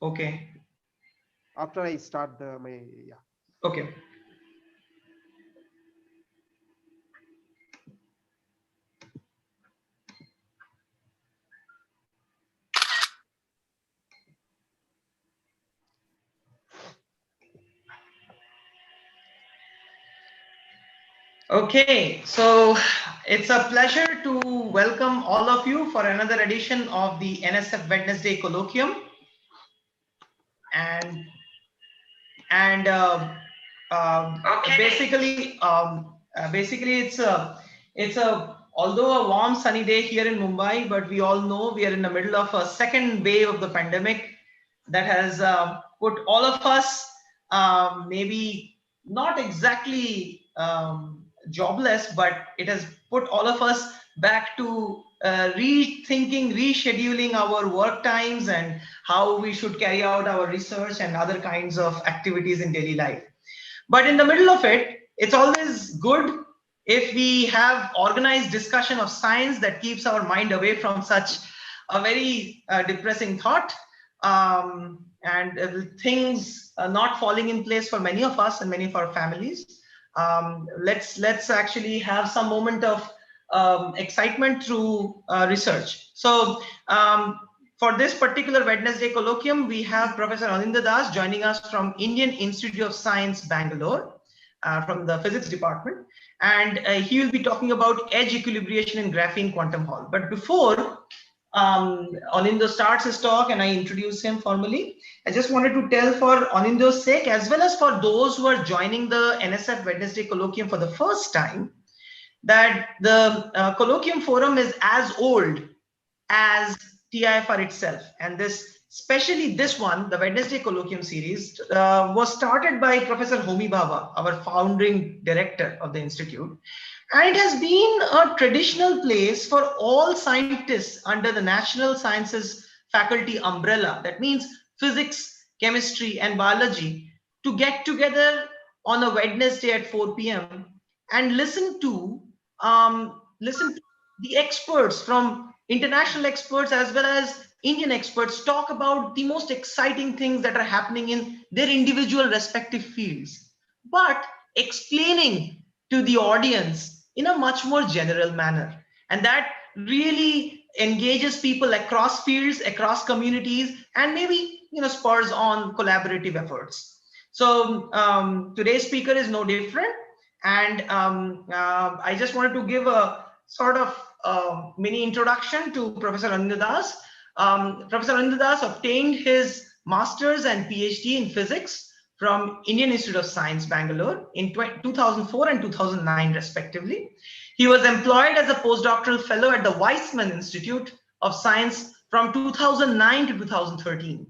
Okay. After I start my, yeah. Okay. Okay, so it's a pleasure to welcome all of you for another edition of the NSF Wednesday Colloquium. And Okay. basically it's a although a warm sunny day here in Mumbai, but we all know we are in the middle of a second wave of the pandemic that has put all of us maybe not exactly jobless, but it has put all of us back to rethinking, rescheduling our work times and how we should carry out our research and other kinds of activities in daily life. But in the middle of it, it's always good if we have organized discussion of science that keeps our mind away from such a very depressing thought, and things not falling in place for many of us and many of our families. Let's actually have some moment of excitement through research. So for this particular Wednesday colloquium, we have Professor Anindya joining us from Indian Institute of Science, Bangalore, from the physics department. And he will be talking about edge equilibration in graphene quantum Hall. But before Anindya starts his talk and I introduce him formally, I just wanted to tell for Anindya's sake, as well as for those who are joining the NSF Wednesday colloquium for the first time, that the colloquium forum is as old as TIFR itself. And especially this one, the Wednesday Colloquium series, was started by Professor Homi Bhabha, our founding director of the Institute. And it has been a traditional place for all scientists under the National Sciences Faculty umbrella. That means physics, chemistry, and biology to get together on a Wednesday at 4 p.m. and listen to the experts, from international experts as well as Indian experts, talk about the most exciting things that are happening in their individual respective fields, but explaining to the audience in a much more general manner. And that really engages people across fields, across communities, and maybe spurs on collaborative efforts. So today's speaker is no different. And I just wanted to give a sort of mini introduction to Professor Anindya. Professor Anindya obtained his master's and PhD in physics from Indian Institute of Science, Bangalore in 2004 and 2009 respectively. He was employed as a postdoctoral fellow at the Weizmann Institute of Science from 2009 to 2013.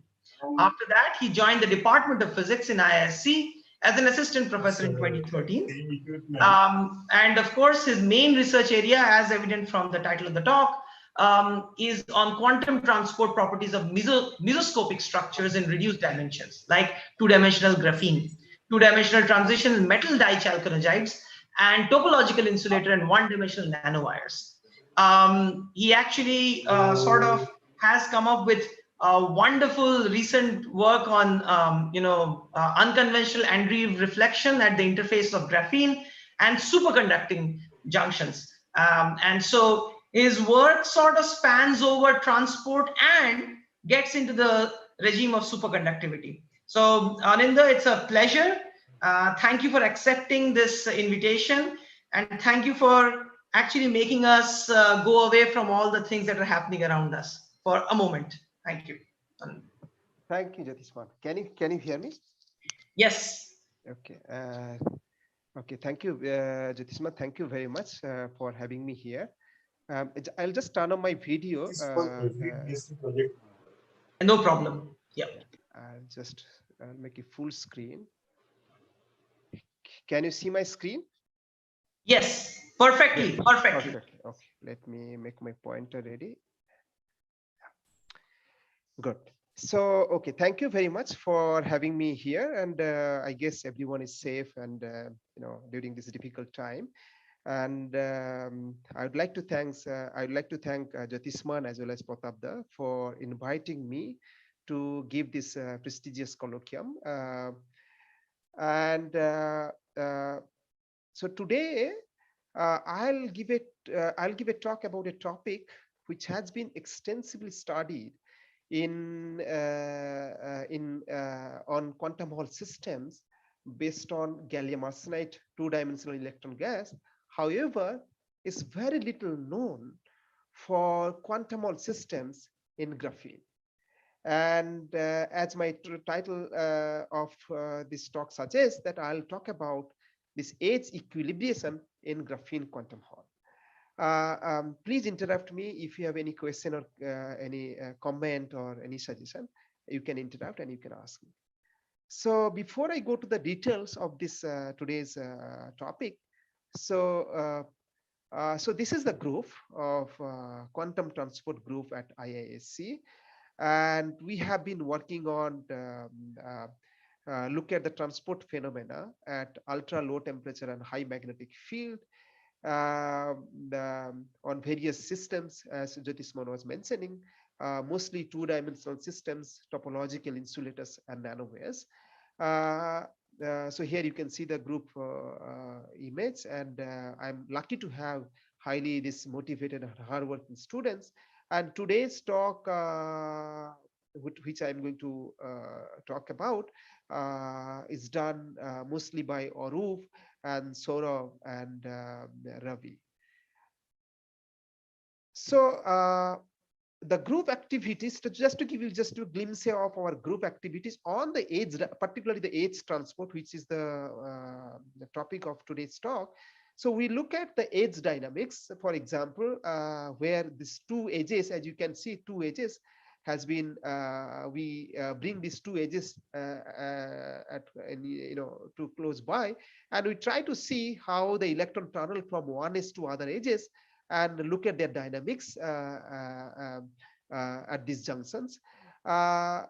After that, he joined the Department of Physics in IISc as an assistant professor in 2013. And of course, his main research area, as evident from the title of the talk, is on quantum transport properties of mesoscopic structures in reduced dimensions, like two-dimensional graphene, two-dimensional transition metal dichalconogides, and topological insulator and one-dimensional nanowires. He actually sort of has come up with wonderful recent work on unconventional Andreev reflection at the interface of graphene and superconducting junctions. And so his work sort of spans over transport and gets into the regime of superconductivity. So Anindya, it's a pleasure. Thank you for accepting this invitation, and thank you for actually making us go away from all the things that are happening around us for a moment. Thank you. Thank you, Jyotisman. Can you hear me? Yes. Okay. Okay. Thank you, Jyotisman. Thank you very much for having me here. I'll just turn on my video. No problem. Yeah. I'll make it full screen. Can you see my screen? Yes. Perfectly. Perfectly. Okay. Let me make my pointer ready. Good. So, okay, thank you very much for having me here. And I guess everyone is safe and, during this difficult time. And I'd like to thank Jyotisman as well as Pratapda for inviting me to give this prestigious colloquium. So today I'll give a talk about a topic which has been extensively studied on quantum Hall systems based on gallium arsenide two-dimensional electron gas. However, is very little known for quantum Hall systems in graphene. And as my title of this talk suggests, that I'll talk about this age equilibration in graphene quantum Hall. Please interrupt me if you have any question or any comment or any suggestion. You can interrupt and you can ask me. So before I go to the details of this today's topic, so this is the group of quantum transport group at IISc, and we have been working on look at the transport phenomena at ultra low temperature and high magnetic field on various systems, as Jyotisman was mentioning, mostly two-dimensional systems, topological insulators, and nanowares. So here you can see the group image, and I'm lucky to have highly this motivated and hardworking students. And today's talk, which I'm going to talk about, is done mostly by Arup and Saurav and Ravi. So the group activities, just to give you just a glimpse of our group activities on the age, particularly the age transport, which is the topic of today's talk. So we look at the age dynamics, for example, where these two edges, as you can see, two edges has been, we bring these two edges too close by, and we try to see how the electron tunnel from one edge to other edges and look at their dynamics at these junctions. Another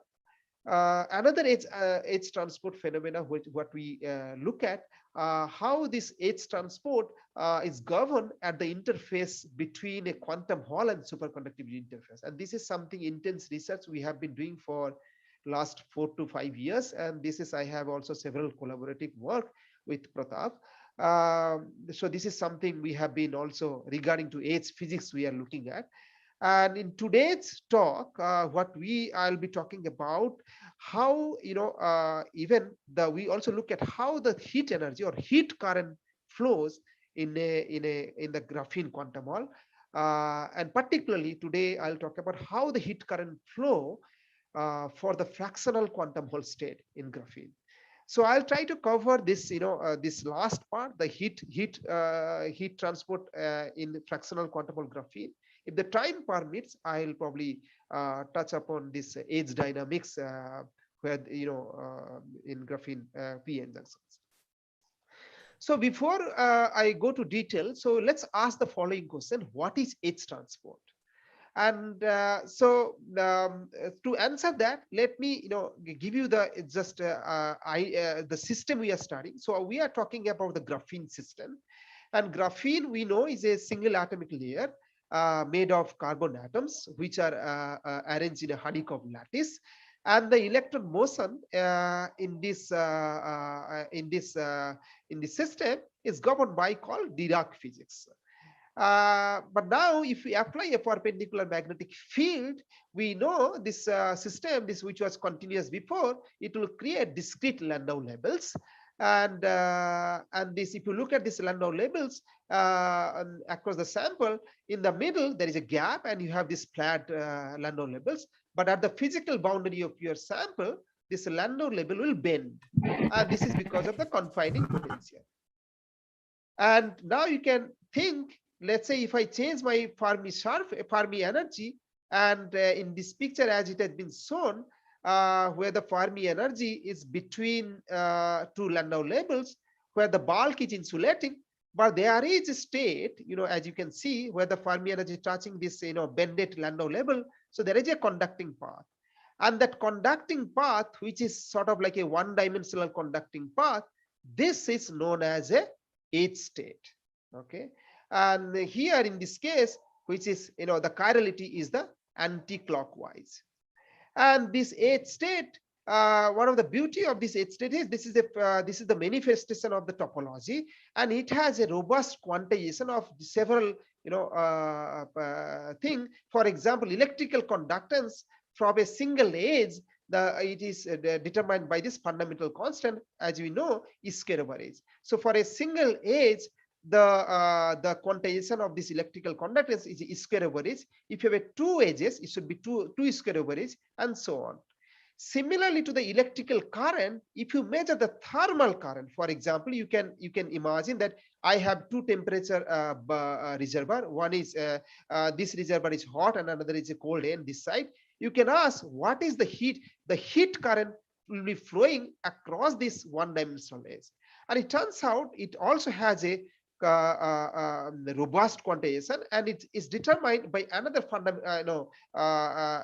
edge transport phenomena, what we look at, how this edge transport is governed at the interface between a quantum Hall and superconductivity interface. And this is something intense research we have been doing for last 4 to 5 years. And this is, I have also several collaborative work with Prof. So this is something we have been also regarding to edge physics we are looking at. And in today's talk, I'll be talking about how, we also look at how the heat energy or heat current flows in the graphene quantum Hall. And particularly today, I'll talk about how the heat current flow for the fractional quantum Hall state in graphene. So I'll try to cover this, this last part, the heat transport in fractional quantum Hall graphene. If the time permits, I'll probably touch upon this edge dynamics where, in graphene p-n junctions. So before I go to detail, so let's ask the following question: what is edge transport? And to answer that, let me give you the the system we are studying. So we are talking about the graphene system, and graphene we know is a single atomic layer made of carbon atoms, which are arranged in a honeycomb lattice, and the electron motion in this system is governed by called Dirac physics. But now if we apply a perpendicular magnetic field, we know this system, which was continuous before, it will create discrete Landau labels. And this, if you look at these Landau labels across the sample, in the middle there is a gap and you have this flat Landau labels. But at the physical boundary of your sample, this Landau label will bend. And this is because of the confining potential. And now you can think, let's say if I change my Fermi energy, and in this picture as it has been shown, where the Fermi energy is between two Landau labels, where the bulk is insulating, but there is a state, as you can see, where the Fermi energy is touching this, bended Landau label. So there is a conducting path, and that conducting path, which is sort of like a one-dimensional conducting path, this is known as a edge state. Okay. And here in this case, which is, the chirality is the anti-clockwise. And this eighth state, one of the beauty of this eighth state is this is the manifestation of the topology, and it has a robust quantization of several thing. For example, electrical conductance from a single edge, it is determined by this fundamental constant, as we know, is square over edge. So for a single edge, the quantization of this electrical conductance is square over edge. If you have two edges, it should be two square over edge, and so on. Similarly to the electrical current, if you measure the thermal current, for example, you can imagine that I have two temperature reservoir. One is this reservoir is hot and another is a cold end this side. You can ask, what is the heat? The heat current will be flowing across this one-dimensional edge. And it turns out it also has a robust quantization, and it is determined by another fundamental,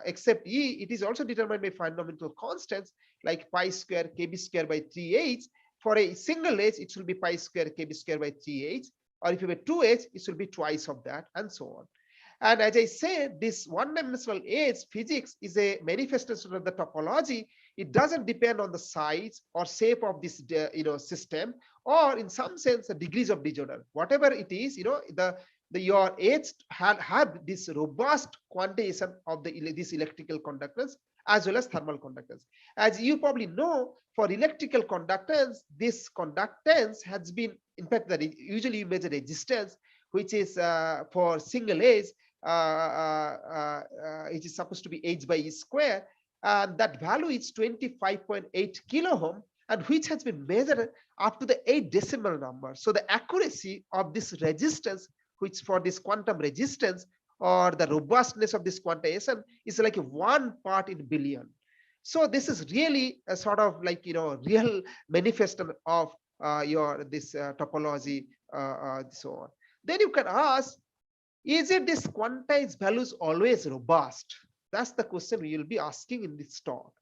except E, it is also determined by fundamental constants like pi square kb square by 3h. For a single edge, it will be pi square kb square by 3h, or if you have two edge, it will be twice of that, and so on. And as I said, this one-dimensional edge physics is a manifestation of the topology. It doesn't depend on the size or shape of this system, or in some sense the degrees of disorder. Whatever it is, your edge have this robust quantization of this electrical conductance as well as thermal conductance. As you probably know, for electrical conductance, this conductance has been, in fact, that usually you measure resistance, which is for single edge, it is supposed to be h by e square, and that value is 25.8 kilo ohm, and which has been measured up to the 8 decimal number. So the accuracy of this resistance, which for this quantum resistance or the robustness of this quantization, is like 1 part in billion. So this is really a sort of like real manifestation of this topology, so on. Then you can ask, is it this quantized values always robust? That's the question we will be asking in this talk.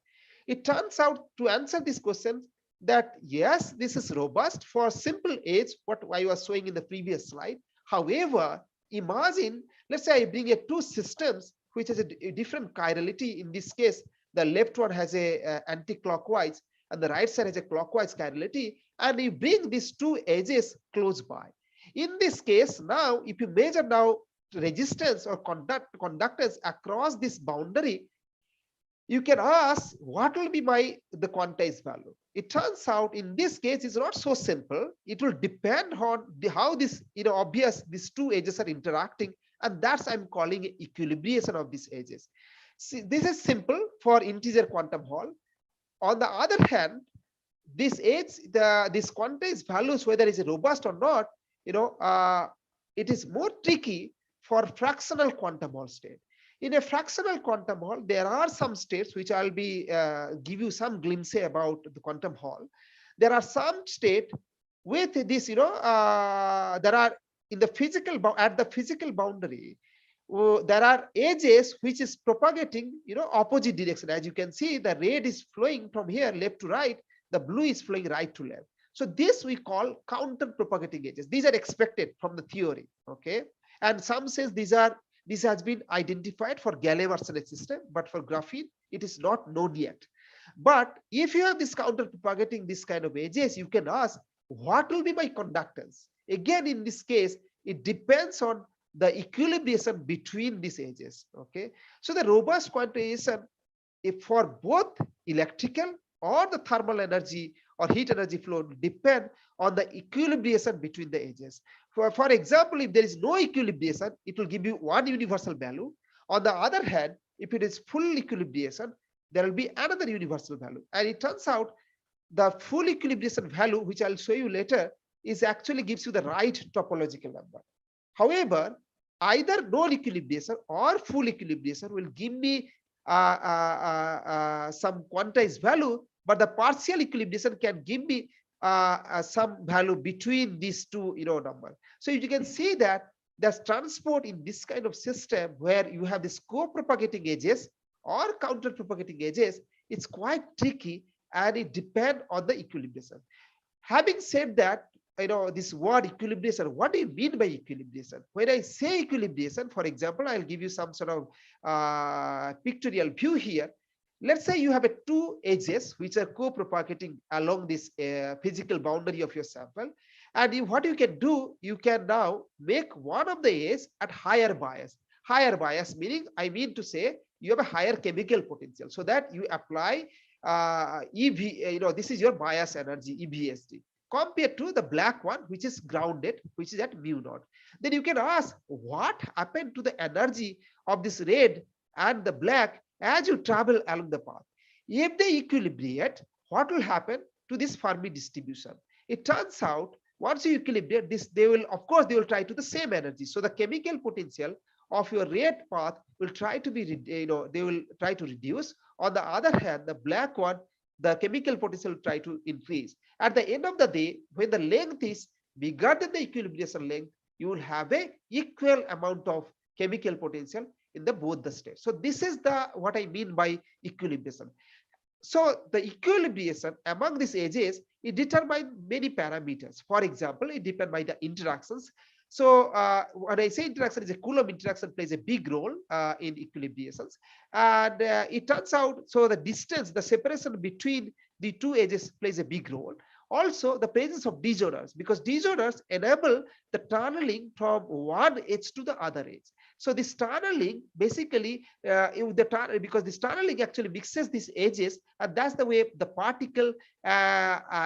It turns out, to answer this question, that yes, this is robust for simple edge, what I was showing in the previous slide. However, imagine, let's say I bring two systems which has a different chirality. In this case, the left one has a anti-clockwise and the right side has a clockwise chirality, and you bring these two edges close by. In this case, now if you measure now resistance or conductance across this boundary, you can ask, what will be the quantized value? It turns out in this case it's not so simple. It will depend on how this obvious these two edges are interacting, and that's I'm calling equilibration of these edges. See, this is simple for integer quantum Hall. On the other hand, this edge, this quantized values, whether it's robust or not, it is more tricky for fractional quantum Hall state. In a fractional quantum Hall, there are some states which I'll be give you some glimpse about the quantum Hall. There are some state with this, there are in the physical at the physical boundary, there are edges which is propagating, opposite direction. As you can see, the red is flowing from here left to right, the blue is flowing right to left. So this we call counter propagating edges. These are expected from the theory, okay? And some says this has been identified for Galileo arsenate system, but for graphene, it is not known yet. But if you have this counter propagating this kind of edges, you can ask, what will be my conductance? Again, in this case, it depends on the equilibration between these edges, okay? So the robust quantization, if for both electrical or the thermal energy or heat energy flow, depend on the equilibration between the edges. For example, if there is no equilibration, it will give you one universal value. On the other hand, if it is full equilibration, there will be another universal value. And it turns out the full equilibration value, which I'll show you later, is actually gives you the right topological number. However, either non-equilibration or full equilibration will give me some quantized value, but the partial equilibration can give me some value between these two numbers. So you can see that there's transport in this kind of system where you have this co-propagating edges or counter propagating edges. It's quite tricky and it depends on the equilibration. Having said that, this word equilibration, what do you mean by equilibration? When I say equilibration, for example, I'll give you some sort of pictorial view here. Let's say you have two edges which are co-propagating along this physical boundary of your sample. And what you can do, you can now make one of the edges at higher bias. Higher bias meaning, I mean to say, you have a higher chemical potential, so that you apply EV, this is your bias energy, EBSD, compared to the black one, which is grounded, which is at mu naught. Then you can ask, what happened to the energy of this red and the black as you travel along the path? If they equilibrate, what will happen to this Fermi distribution? It turns out, once you equilibrate this, they will, of course, they will try to the same energy. So the chemical potential of your red path will try to be, they will try to reduce. On the other hand, the black one, the chemical potential will try to increase. At the end of the day, when the length is bigger than the equilibration length, you will have a equal amount of chemical potential in the both the states. So this is the what I mean by equilibration. So the equilibration among these edges, it determines many parameters. For example, it depends by the interactions. So when I say interaction, is a Coulomb interaction plays a big role in equilibrations. And it turns out, so the distance, the separation between the two edges plays a big role. Also, the presence of disorders, because disorders enable the tunneling from one edge to the other edge. So this tunneling basically, because this tunneling actually mixes these edges, and that's the way the particle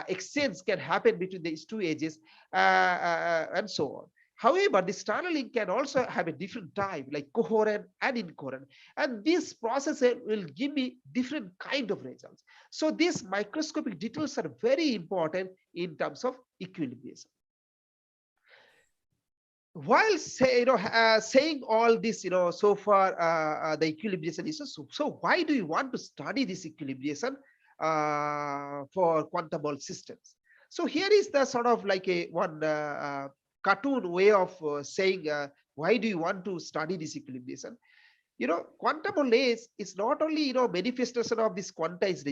exchange can happen between these two edges, and so on. However, this tunneling can also have a different type, like coherent and incoherent, and this process will give me different kind of results. So these microscopic details are very important in terms of equilibration. While saying all this, so far the equilibration issues. So why do you want to study this equilibration for quantum Hall systems? So here is the sort of like a one cartoon way of saying why do you want to study this equilibration? Quantum Hall is not only manifestation of this quantized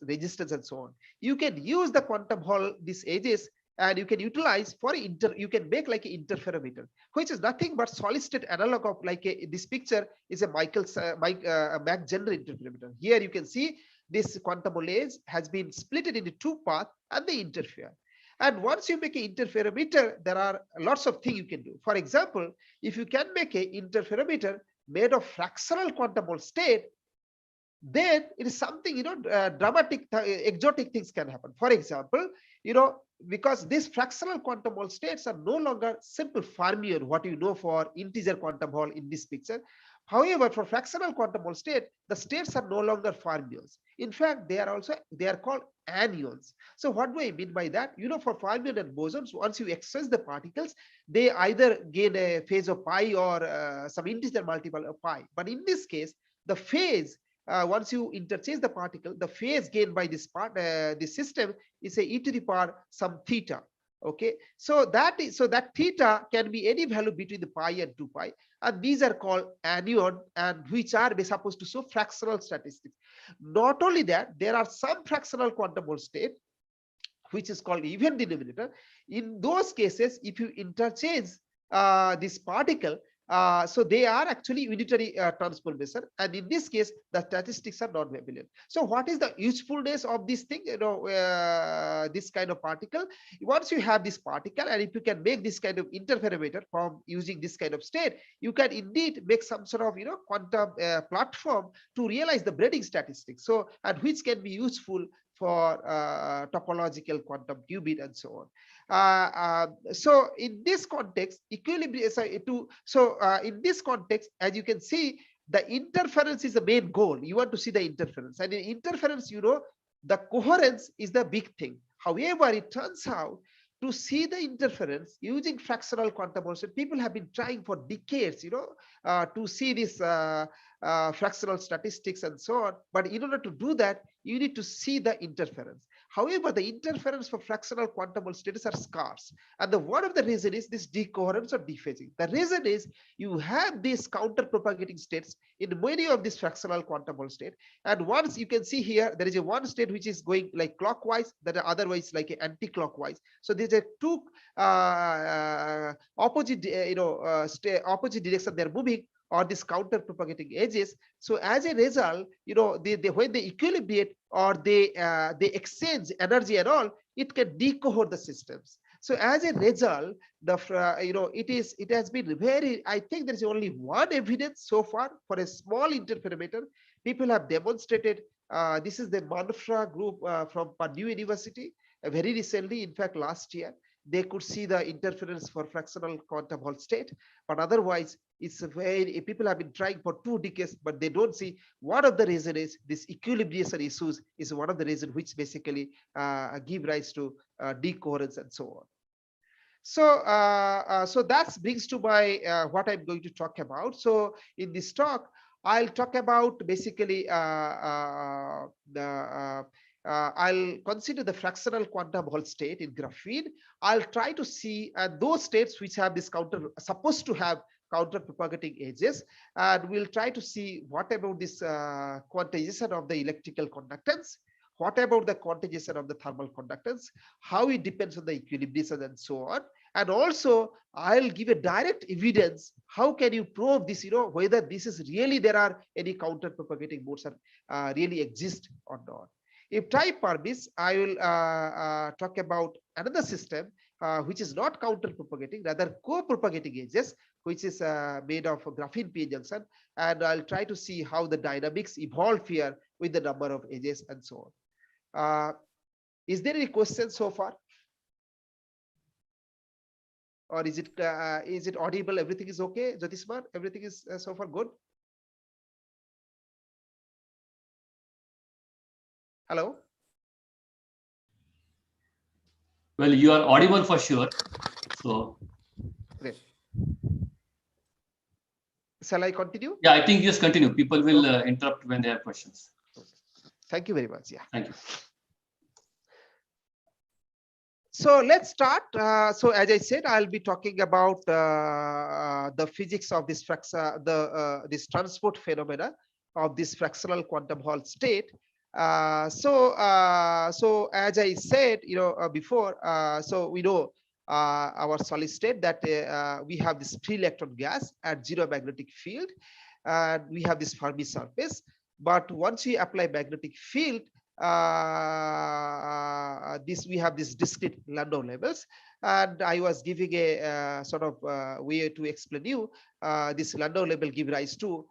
resistance and so on. You can use the quantum Hall these edges, and you can utilize for you can make like an interferometer, which is nothing but solid state analog of like this picture is a Mach Zehnder interferometer. Here you can see this quantum Hall has been split into two paths and they interfere. And once you make an interferometer, there are lots of things you can do. For example, if you can make an interferometer made of fractional quantum Hall state, then it is something dramatic, exotic things can happen. For example, because these fractional quantum Hall states are no longer simple fermion, what you know for integer quantum Hall in this picture. However, for fractional quantum Hall state, the states are no longer fermions. In fact, they are called anyons. So what do I mean by that? For fermion and bosons, once you exchange the particles, they either gain a phase of pi or some integer multiple of pi. But in this case, the phase, once you interchange the particle, the phase gained by this this system is a e to the power some theta. Okay, so that theta can be any value between the pi and 2 pi, and these are called anyon, and which are supposed to show fractional statistics. Not only that, there are some fractional quantum Hall state which is called even denominator. In those cases, if you interchange this particle, so they are actually unitary transformation, and in this case the statistics are not abelian. So what is the usefulness of this thing, this kind of particle? Once you have this particle, and if you can make this kind of interferometer from using this kind of state, you can indeed make some sort of quantum platform to realize the braiding statistics, so and which can be useful for topological quantum qubit and so on. So in this context, in this context, as you can see, the interference is the main goal. You want to see the interference, and in interference, the coherence is the big thing. However, it turns out to see the interference using fractional quantum Hall state, people have been trying for decades, to see this fractional statistics and so on. But in order to do that, you need to see the interference. However, the interference for fractional quantum Hall states are scarce, and one of the reason is this decoherence or dephasing. The reason is you have these counter propagating states in many of these fractional quantum Hall state, and once you can see here, there is a one state which is going like clockwise, that otherwise like anti-clockwise. So there's a two opposite opposite direction they're moving. or this counter propagating edges. So as a result, they when they equilibrate or they exchange energy and all, it can decohort the systems. So as a result, it has been very, I think there is only one evidence so far for a small interferometer. People have demonstrated, this is the Manfra group from Purdue University, very recently, in fact last year, they could see the interference for fractional quantum Hall state. But otherwise, it's very, people have been trying for 2 decades, but they don't see. One of the reason is this equilibration issues is one of the reasons which basically give rise to decoherence and so on. So that brings to my what I'm going to talk about. So in this talk, I'll talk about basically I'll consider the fractional quantum Hall state in graphene. I'll try to see those states which have this supposed to have counter propagating edges, and we'll try to see what about this quantization of the electrical conductance, what about the quantization of the thermal conductance, how it depends on the equilibration and so on. And also I'll give a direct evidence, how can you prove this, whether this is really there are any counter propagating modes are really exist or not. If time permits, I will talk about another system which is not counter propagating, rather co-propagating edges, which is made of graphene p junction, and I'll try to see how the dynamics evolve here with the number of edges and so on. Is there any questions so far? Or is it audible? Everything is okay, Jyotisman? Everything is so far good? Hello? Well, you are audible for sure. So Great. Shall I continue? Yeah, I think just continue. People will interrupt when they have questions. Thank you very much. Yeah. Thank you. So let's start. So as I said, I'll be talking about the physics of this this transport phenomena of this fractional quantum Hall state. So as I said, before, so we know our solid state that we have this free electron gas at zero magnetic field, and we have this Fermi surface. But once we apply magnetic field, we have this discrete Landau levels, and I was giving a sort of way to explain you this Landau level give rise to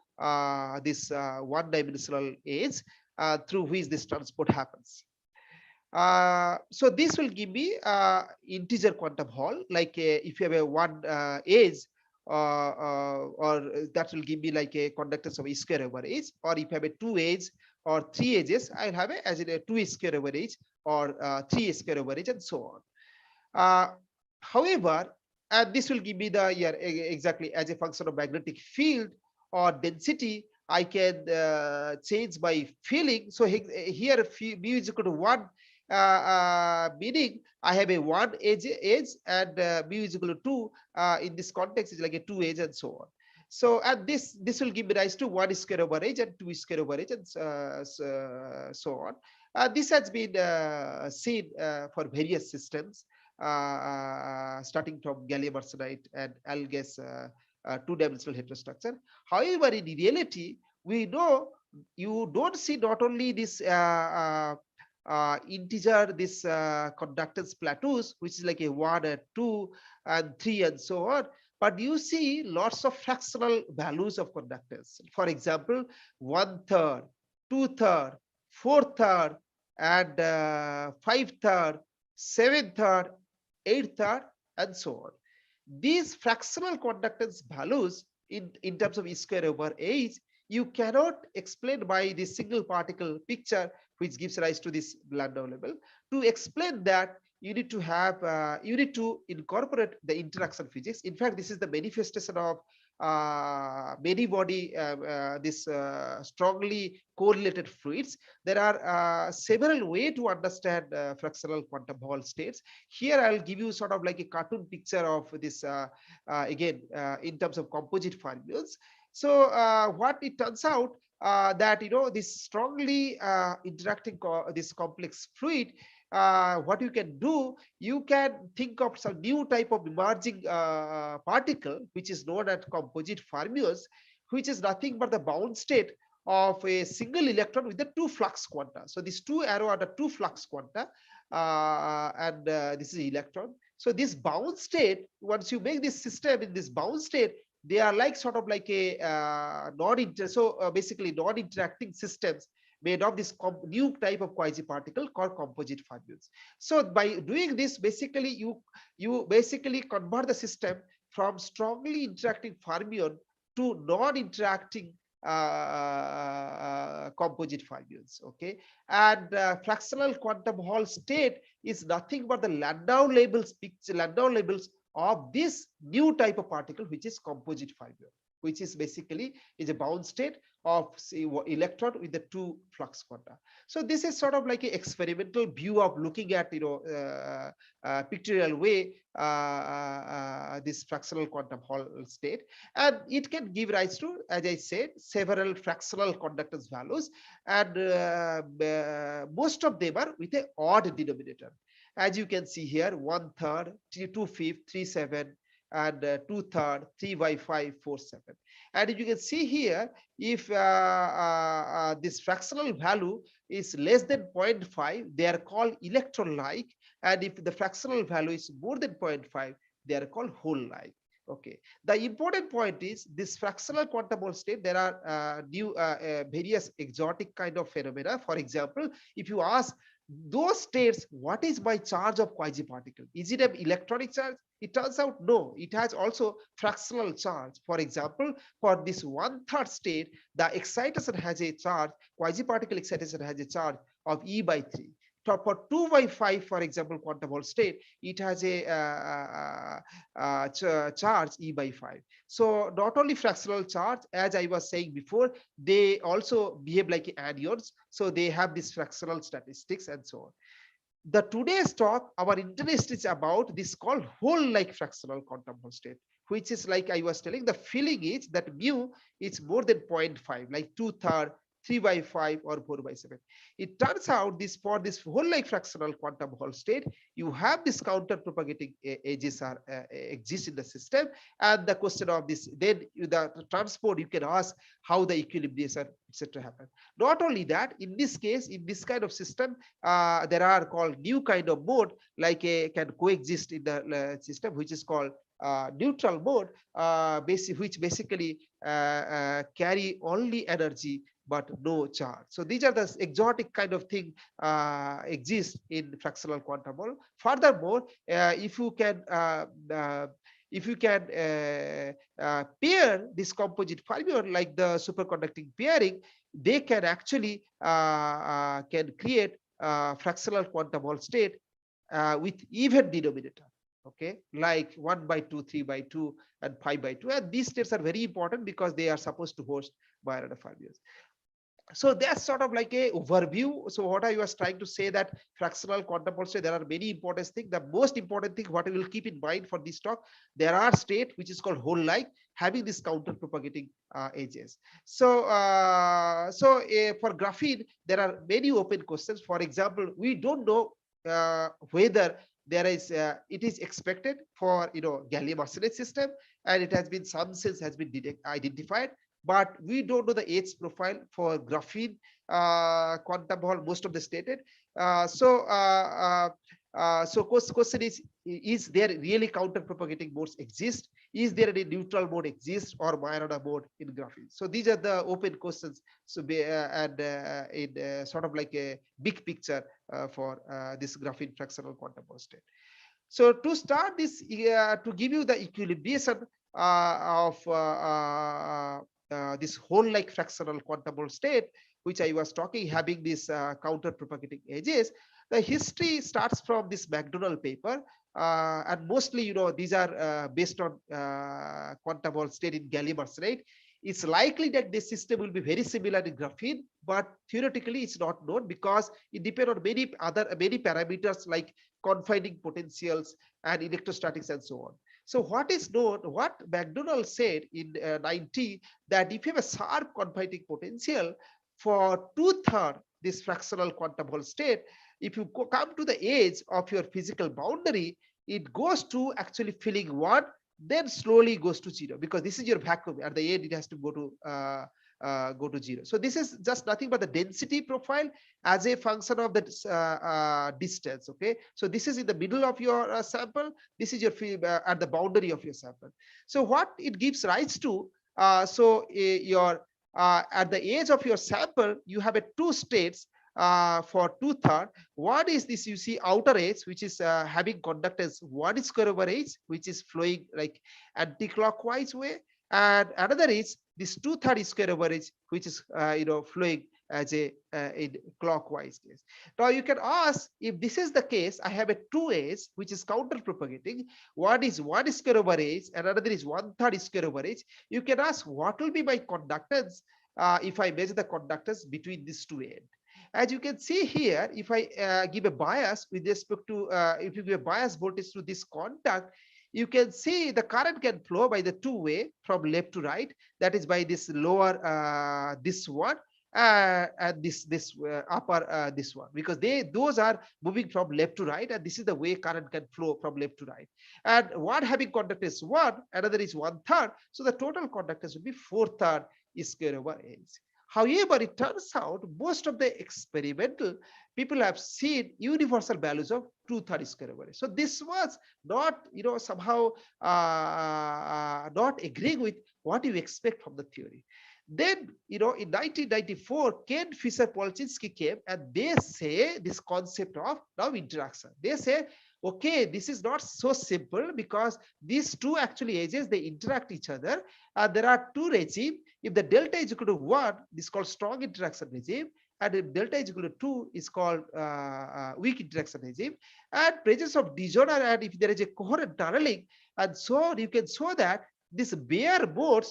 this one-dimensional edge through which this transport happens. So this will give me integer quantum Hall, like if you have a one edge, or that will give me like a conductance of E square over H, or if you have a 2 edge or 3 edges, I'll have it as in a 2 square over H or 3 square over H and so on. However, and this will give me the exactly as a function of magnetic field or density, I can change my feeling. So here mu is equal to 1, meaning I have a 1 edge and mu is equal to 2. In this context is like a 2 edge and so on. So and this will give me rise to 1 square over H and 2 square over H and so on. This has been seen for various systems, starting from gallium arsenide and AlGaAs 2-dimensional heterostructure. However, in reality, we know you don't see not only this integer, this conductance plateaus, which is like a 1 and 2 and 3 and so on, but you see lots of fractional values of conductance. For example, 1/3, 2/3, 4/3, and 5/3, 7/3, 8/3, and so on. These fractional conductance values in terms of E square over H, you cannot explain by this single particle picture, which gives rise to this Landau level. To explain that, you need to have you need to incorporate the interaction physics. In fact, this is the manifestation of many body this strongly correlated fluids. There are several ways to understand fractional quantum Hall states. Here I'll give you sort of like a cartoon picture of this again in terms of composite fermions. So what it turns out that this strongly interacting this complex fluid, what you can do, you can think of some new type of emerging particle which is known as composite fermions, which is nothing but the bound state of a single electron with the two flux quanta. So these two arrow are the two flux quanta, and this is electron. So this bound state, once you make this system in this bound state, they are like sort of like a basically non-interacting systems made of this new type of quasi-particle called composite fermions. So by doing this, basically you basically convert the system from strongly interacting fermion to non-interacting composite fermions. Okay, and fractional quantum Hall state is nothing but the Landau labels of this new type of particle, which is composite fermion, which is basically is a bound state of say electron with the two flux quanta. So this is sort of like an experimental view of looking at pictorial way this fractional quantum Hall state, and it can give rise to, as I said, several fractional conductance values, and most of them are with a odd denominator. As you can see here, 1/3, 2/5, 3/7, and 2/3, 3/5, 4/7. And you can see here, if this fractional value is less than 0.5, they are called electron-like, and if the fractional value is more than 0.5, they are called hole-like. Okay, the important point is this fractional quantum Hall state, there are new various exotic kind of phenomena. For example, if you ask those states, what is my charge of quasi-particle? Is it an electronic charge? It turns out no, it has also fractional charge. For example, for this 1/3 state, the excitation has a charge, quasi-particle excitation has a charge of E/3. For 2/5, for example, quantum Hall state, it has a charge E/5. So not only fractional charge, as I was saying before, they also behave like anyons. So they have this fractional statistics and so on. The today's talk, our interest is about this called hole-like fractional quantum Hall state, which is like I was telling, the feeling is that mu is more than 0.5, like 2/3, 3/5, or 4/7. It turns out this for this hole-like fractional quantum Hall state, you have this counter propagating edges are exist in the system, and the question of this, then the transport, you can ask how the equilibration etc. happen. Not only that, in this case, in this kind of system, there are called new kind of mode, like can coexist in the system, which is called neutral mode, which basically carry only energy but no charge. So these are the exotic kind of thing exist in fractional quantum Hall. Furthermore, if you can pair this composite fermion like the superconducting pairing, they can actually can create fractional quantum Hall state with even denominator. Okay, like 1/2, 3/2, and 5/2, and these states are very important because they are supposed to host Majorana fermions. So that's sort of like a overview. So what I was trying to say, that fractional quantum Hall state, there are many important things. The most important thing what I will keep in mind for this talk, there are state which is called hole-like, having this counter propagating edges. So for graphene, there are many open questions. For example, we don't know whether there is it is expected for gallium arsenide system, and it has been some cells has been identified, but we don't know the age profile for graphene quantum Hall, most of the stated. So question is there really counter propagating modes exist? Is there any neutral mode exist or Majorana mode in graphene? So these are the open questions. So in sort of like a big picture for this graphene fractional quantum Hall state. So to start this, to give you the equilibration of this hole-like fractional quantum Hall state, which I was talking, having this counter propagating edges, the history starts from this McDonald paper, and mostly these are based on quantum Hall state in gallium arsenide. It's likely that this system will be very similar in graphene, but theoretically it's not known because it depends on many parameters like confining potentials and electrostatics and so on. So what is known, what McDonald said in 90, that if you have a sharp confining potential for 2/3 this fractional quantum Hall state, if you come to the edge of your physical boundary, it goes to actually filling 1 then slowly goes to 0, because this is your vacuum. At the end, it has to go to 0. So this is just nothing but the density profile as a function of the distance. Okay, so this is in the middle of your sample. This is your at the boundary of your sample. So what it gives rise to, your at the edge of your sample, you have a two states for 2/3. One is this, you see, outer edge, which is having conductance 1 square over h, which is flowing like anti-clockwise way, and another is this 2/3 square over h, which is flowing as a in clockwise case. Now you can ask, if this is the case, I have a 2 which is counter propagating. One is 1 square over h, and another is 1/3 square over h. You can ask, what will be my conductance if I measure the conductance between these two ends? As you can see here, if I give a bias with respect to, if you give a bias voltage to this contact, you can see the current can flow by the two-way from left to right. That is by this lower, this one, and this upper, this one, because those are moving from left to right, and this is the way current can flow from left to right. And one having conductance 1, another is 1/3, so the total conductance will be 4/3 square over h. However, it turns out most of the experimental people have seen universal values of 2/3 square over h. So this was not, somehow not agreeing with what you expect from the theory. Then, in 1994, Ken Fisher-Polchinski came, and they say this concept of now interaction. They say, okay, this is not so simple, because these two actually edges, they interact each other. There are two regimes. If the delta is equal to 1, this is called strong interaction regime. And if delta is equal to 2, is called weak interaction regime. And presence of disorder, and if there is a coherent tunneling, and so you can show that this bare board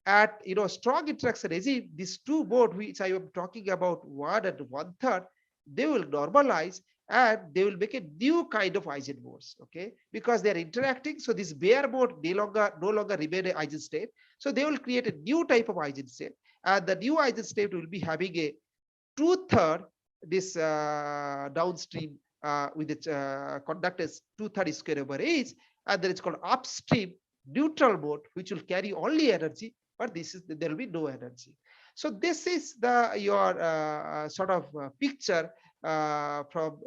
at strong interaction regime, these two board which I am talking about, 1 and 1/3, they will normalize, and they will make a new kind of eigenboards, okay, because they are interacting. So this bare board no longer remain an eigenstate, so they will create a new type of eigenstate, and the new eigenstate will be having a 2/3 this downstream with its conductance 2/3 square over h, and then it's called upstream neutral mode, which will carry only energy, but there will be no energy. So this is your sort of picture from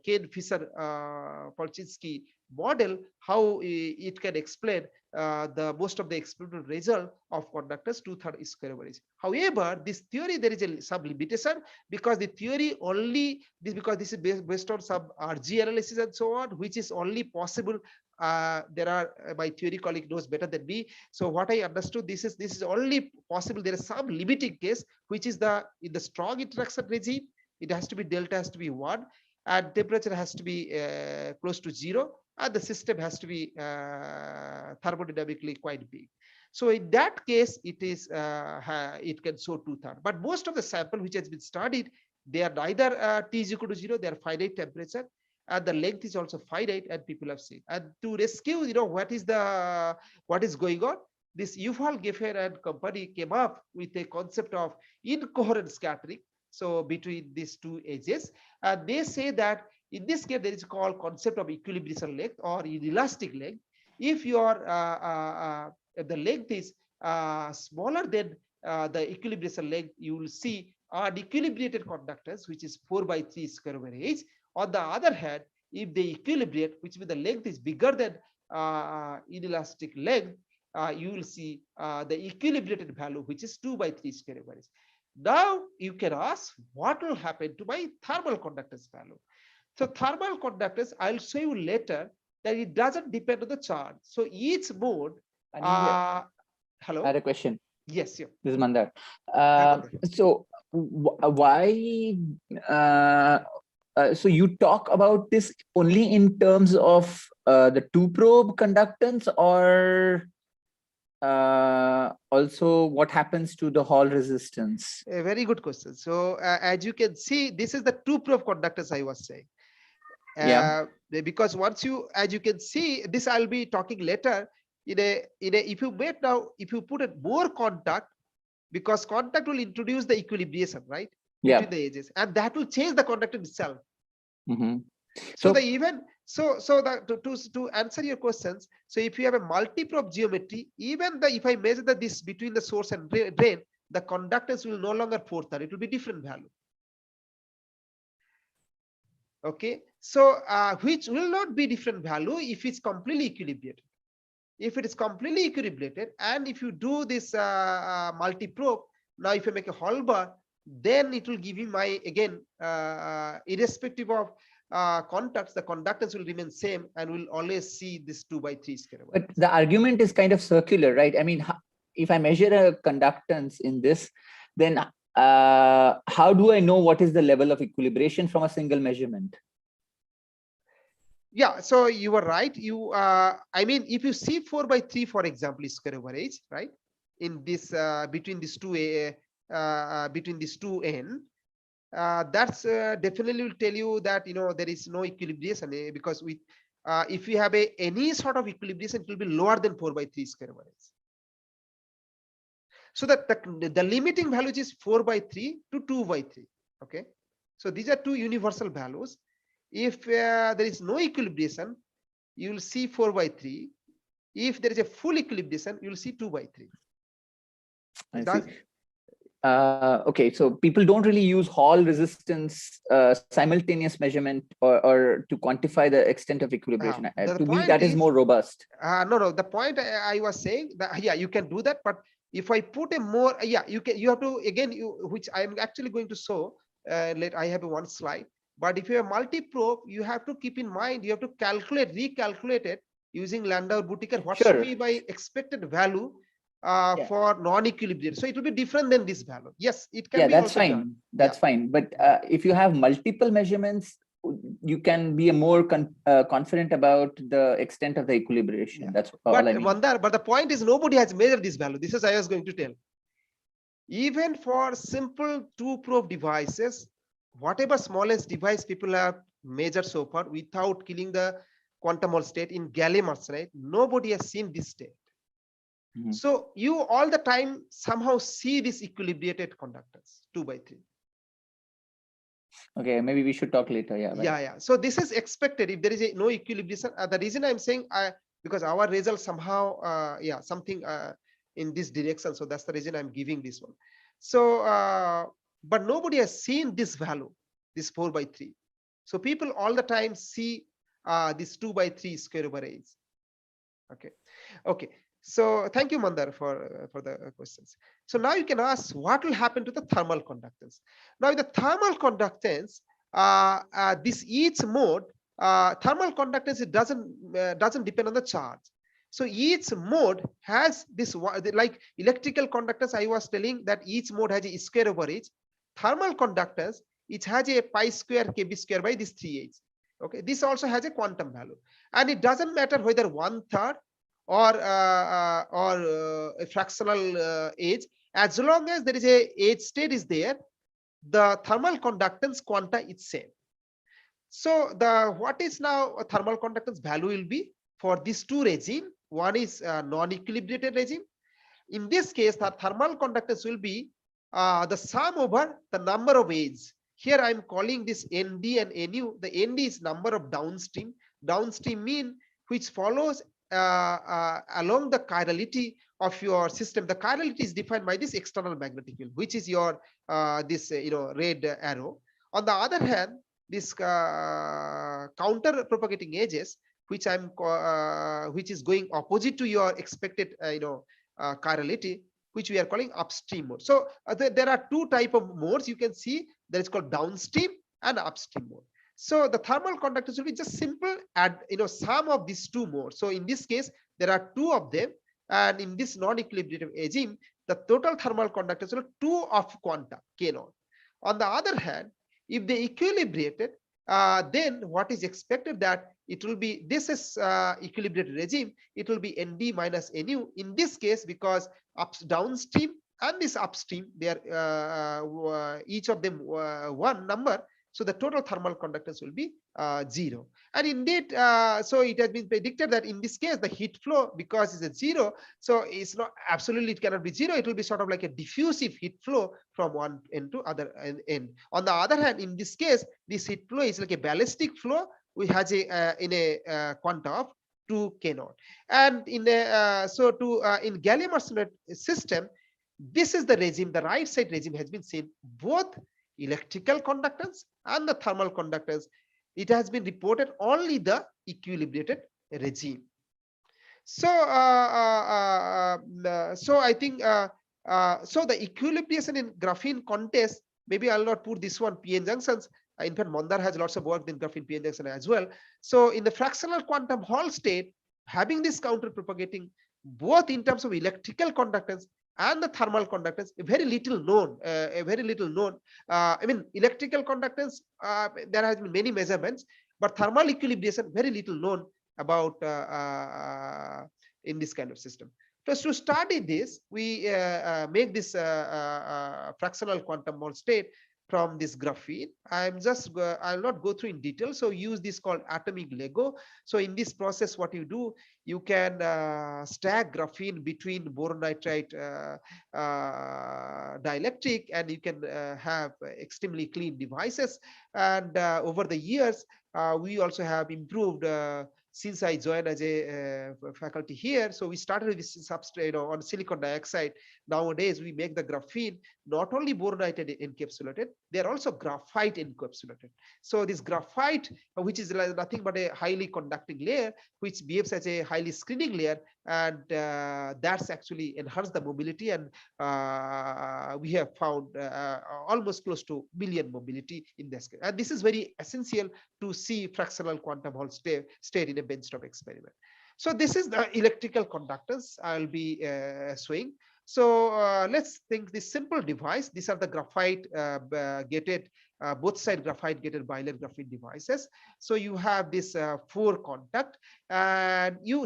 Ken Fisher-Polchinski model, how it can explain the most of the experimental result of conductance 2/3 square over h. However, this theory, there is some limitation, because the theory only because this is based on some RG analysis and so on, which is only possible. There are my theory colleague knows better than me. So what I understood, this is only possible. There is some limiting case, which is in the strong interaction regime. It has to be delta has to be 1, and temperature has to be close to 0, and the system has to be thermodynamically quite big. So in that case, it can show 2/3. But most of the sample which has been studied, they are neither T is equal to 0, they are finite temperature, and the length is also finite, and people have seen. And to rescue, what is going on, this Yuval Geffen and company came up with a concept of incoherent scattering. So between these two edges, and they say that in this case, there is called concept of equilibration length or inelastic length. If your the length is smaller than the equilibration length, you will see unequilibrated conductance, which is 4/3 square over h. On the other hand, if they equilibrate, which means the length is bigger than inelastic length, you will see the equilibrated value, which is 2/3 square over h. Now you can ask, what will happen to my thermal conductance value? So thermal conductance, I'll show you later that it doesn't depend on the charge. So each mode. Hello. I had a question. Yes, yeah. This is Mandar. Okay. So why? So you talk about this only in terms of the two-probe conductance, or also what happens to the Hall resistance? A very good question. So as you can see, this is the two-probe conductance I was saying. Yeah. Because as you can see, this I'll be talking later. If you put a more contact, because contact will introduce the equilibration, right? Yeah. Between the edges, and that will change the conductance itself. Mm-hmm. So the even to answer your questions, so if you have a multi-probe geometry, even if I measure this between the source and drain, the conductance will no longer 4/3, it will be different value. Okay, so which will not be different value if it's completely equilibrated. If it is completely equilibrated, and if you do this multi-probe, now if I make a Hall bar, then it will give you my, again, irrespective of contacts, the conductance will remain same, and we'll always see this 2/3 square. But the argument is kind of circular, right? I mean, if I measure a conductance in this, then how do I know what is the level of equilibration from a single measurement? Yeah, so you were right. You, I mean, if you see 4/3, for example, is square average, right? In this between these two n, that's definitely will tell you that there is no equilibration, because with if you have any sort of equilibration, it will be lower than 4/3 square average. So that the limiting value is 4/3 to 2/3. Okay, so these are two universal values. If there is no equilibration, you will see 4/3. If there is a full equilibration, you will see 2/3. Okay, so people don't really use Hall resistance simultaneous measurement or to quantify the extent of equilibration. To me, that is more robust. No, the point I was saying that, yeah, you can do that, but if I put a more, yeah, you have to, again, which I'm actually going to show. I have one slide. But if you have multi-probe, you have to keep in mind, you have to recalculate it using Landau-Butiker. What should be my expected value for non-equilibrium? So it will be different than this value. Yes, it can be. Yeah, that's fine. That's fine. But if you have multiple measurements, you can be more confident about the extent of the equilibration. That's all I mean. Mandar, but the point is, nobody has measured this value. This is I was going to tell. Even for simple two-probe devices, whatever smallest device people have measured so far without killing the quantum Hall state in gallium arsenide, nobody has seen this state. So you all the time somehow see this equilibrated conductance 2/3. Okay, maybe we should talk later. Yeah. Right? Yeah. So this is expected if there is no equilibration. The reason I'm saying because our result somehow something in this direction. So that's the reason I'm giving this one. So but nobody has seen this value, this 4/3. So people all the time see this 2/3 square average. Okay. So thank you, Mandar, for the questions. So now you can ask what will happen to the thermal conductance. Now the thermal conductance, this each mode, thermal conductance, it doesn't depend on the charge. So each mode has this, like electrical conductance, I was telling that each mode has a square average. Thermal conductance, it has a pi square kb square by this 3h. Okay, this also has a quantum value, and it doesn't matter whether 1/3 or a fractional age, as long as there is a age state is there, the thermal conductance quanta is same. So what is now a thermal conductance value will be for these two regime. One is non-equilibrated regime. In this case, the thermal conductance will be the sum over the number of ages. Here I am calling this ND and NU. The ND is number of downstream. Downstream mean which follows along the chirality of your system. The chirality is defined by this external magnetic field, which is your this red arrow. On the other hand, this counter propagating edges, which which is going opposite to your expected chirality, which we are calling upstream mode. So there are two type of modes you can see. That is called downstream and upstream mode. So the thermal conductance will be just simple sum of these two modes. So in this case, there are two of them, and in this non-equilibrium regime, the total thermal conductance will be 2 of quanta k0. On the other hand, if they equilibrated, then what is expected that it will be, this is equilibrated regime, it will be ND minus NU. In this case, because downstream and this upstream, they are each of them one number. So the total thermal conductance will be 0. And indeed, so it has been predicted that in this case, the heat flow, because it's at 0, so it's not absolutely, it cannot be 0. It will be sort of like a diffusive heat flow from one end to other end. On the other hand, in this case, this heat flow is like a ballistic flow, we has a in a quanta of 2 k naught. And in a in gallium arsenide system, this is the regime, the right side regime has been seen, both electrical conductance and the thermal conductance. It has been reported only the equilibrated regime. So so I think so the equilibration in graphene contest, maybe I'll not put this one PN junctions. In fact, Mandar has lots of work in graphene PN junction as well. So in the fractional quantum Hall state, having this counter propagating both in terms of electrical conductance and the thermal conductance, very little known, I mean, electrical conductance, there has been many measurements, but thermal equilibration, very little known about in this kind of system. So to study this, we make this fractional quantum Hall state from this graphene. I'll not go through in detail. So use this called atomic Lego. So in this process, what you do, you can stack graphene between boron nitride dielectric, and you can have extremely clean devices. And over the years, we also have improved since I joined as a faculty here. So we started with this substrate on silicon dioxide. Nowadays, we make the graphene not only boron nitride encapsulated, they are also graphite encapsulated. So this graphite, which is nothing but a highly conducting layer, which behaves as a highly screening layer, and that's actually enhanced the mobility. And we have found almost close to million mobility in this case. And this is very essential to see fractional quantum Hall state in a benchtop experiment. So this is the electrical conductance I'll be showing. So let's think this simple device. These are the graphite gated, both side graphite gated bilayer graphene devices. So you have this 4 contact, and you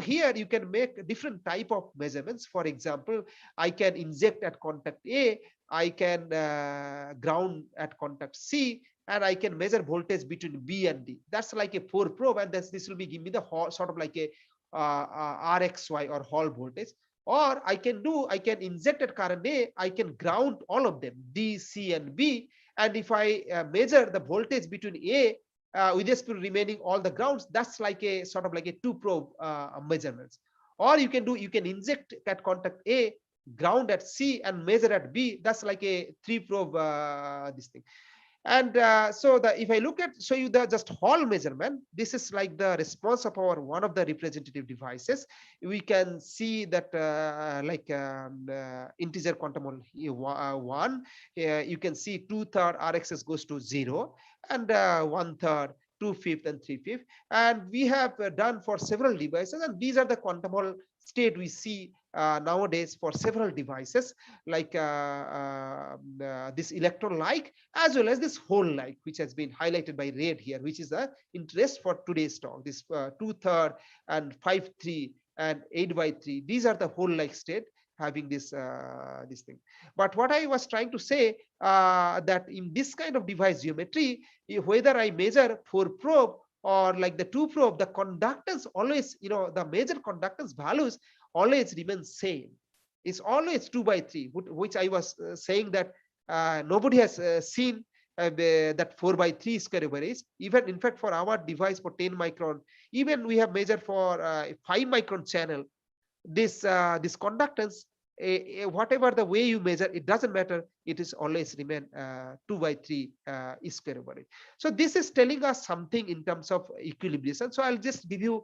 can make different type of measurements. For example, I can inject at contact A, I can ground at contact C, and I can measure voltage between B and D. That's like a 4 probe, and this will be give me the sort of like a RXY or Hall voltage. Or I can inject at current A, I can ground all of them, D, C, and B. And if I measure the voltage between A with just remaining all the grounds, that's like a sort of like a 2 probe measurements. Or you can inject at contact A, ground at C, and measure at B. That's like a 3 probe this thing. And so if I show you the just Hall measurement, this is like the response of our one of the representative devices. We can see that integer quantum Hall 1, you can see 2/3 RXS goes to 0, and 1/3, 2/5, and 3/5. And we have done for several devices, and these are the quantum Hall state we see nowadays for several devices, like this electron-like as well as this hole-like, which has been highlighted by red here, which is the interest for today's talk. This 2/3 and 5/3 and 8/3. These are the hole-like state having this this thing. But what I was trying to say that in this kind of device geometry, whether I measure 4 probe or like the 2 probe, the conductance always, the major conductance values always remain same. It's always 2/3, which I was saying that nobody has seen that 4/3 square average. Even in fact, for our device for 10 micron, even we have measured for 5 micron channel, this conductance, whatever the way you measure, it doesn't matter. It is always remain 2/3 square average. So this is telling us something in terms of equilibration. So I'll just give you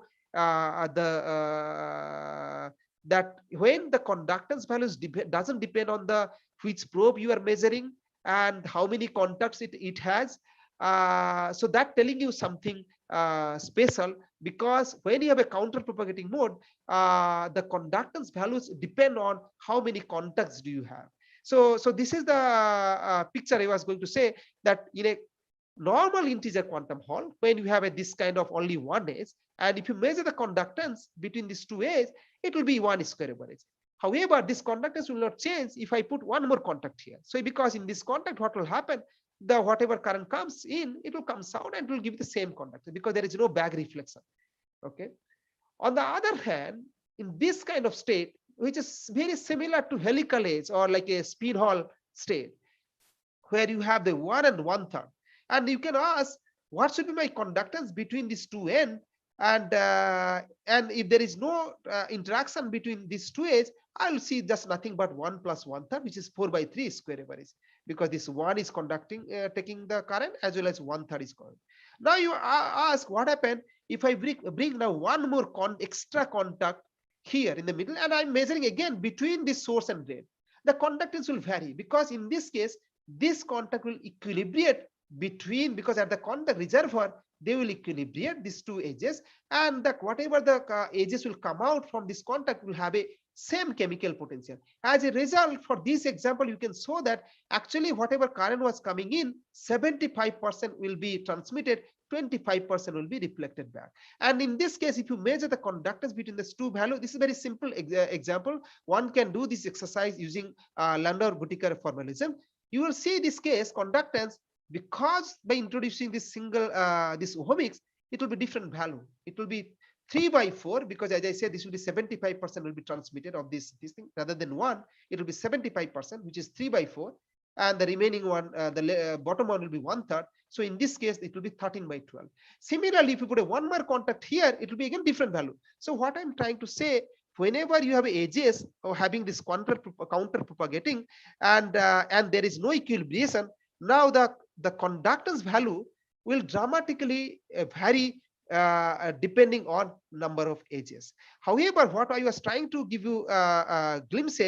that when the conductance values doesn't depend on the which probe you are measuring and how many contacts it has. So that telling you something special, because when you have a counter propagating mode, the conductance values depend on how many contacts do you have. So this is the picture I was going to say, that in a normal integer quantum Hall, when you have this kind of only one edge, and if you measure the conductance between these two edges, it will be 1 square average. However, this conductance will not change if I put one more contact here. So because in this contact, what will happen, the whatever current comes in, it will come out and it will give the same conductance, because there is no back reflection. Okay. On the other hand, in this kind of state, which is very similar to helical edge or like a spin Hall state, where you have the 1 and 1/3, and you can ask what should be my conductance between these two ends, and if there is no interaction between these two edges, I will see just nothing but 1 plus 1/3, which is 4 by 3 square average, because this one is conducting, taking the current, as well as 1/3 is current. Now you ask, what happened if I bring now one more extra contact here in the middle, and I'm measuring again between this source and drain? The conductance will vary, because in this case, this contact will equilibrate between, because at the contact reservoir, they will equilibrate these two edges, and that whatever the edges will come out from this contact will have a same chemical potential. As a result, for this example, you can show that actually whatever current was coming in, 75% will be transmitted, 25% will be reflected back. And in this case, if you measure the conductance between these two values, this is a very simple example. One can do this exercise using Landau-Whittaker formalism. You will see this case conductance, because by introducing this single this ohmics, it will be different value. It will be 3 by 4, because as I said, this will be 75% will be transmitted of this thing, rather than 1. It will be 75%, which is 3 by 4, and the remaining one, the bottom one will be 1/3. So in this case, it will be 13 by 12. Similarly, if you put a one more contact here, it will be again different value. So what I'm trying to say, whenever you have edges or having this counter propagating, and there is no equilibration, now the conductance value will dramatically vary depending on number of edges. However, what I was trying to give you a glimpse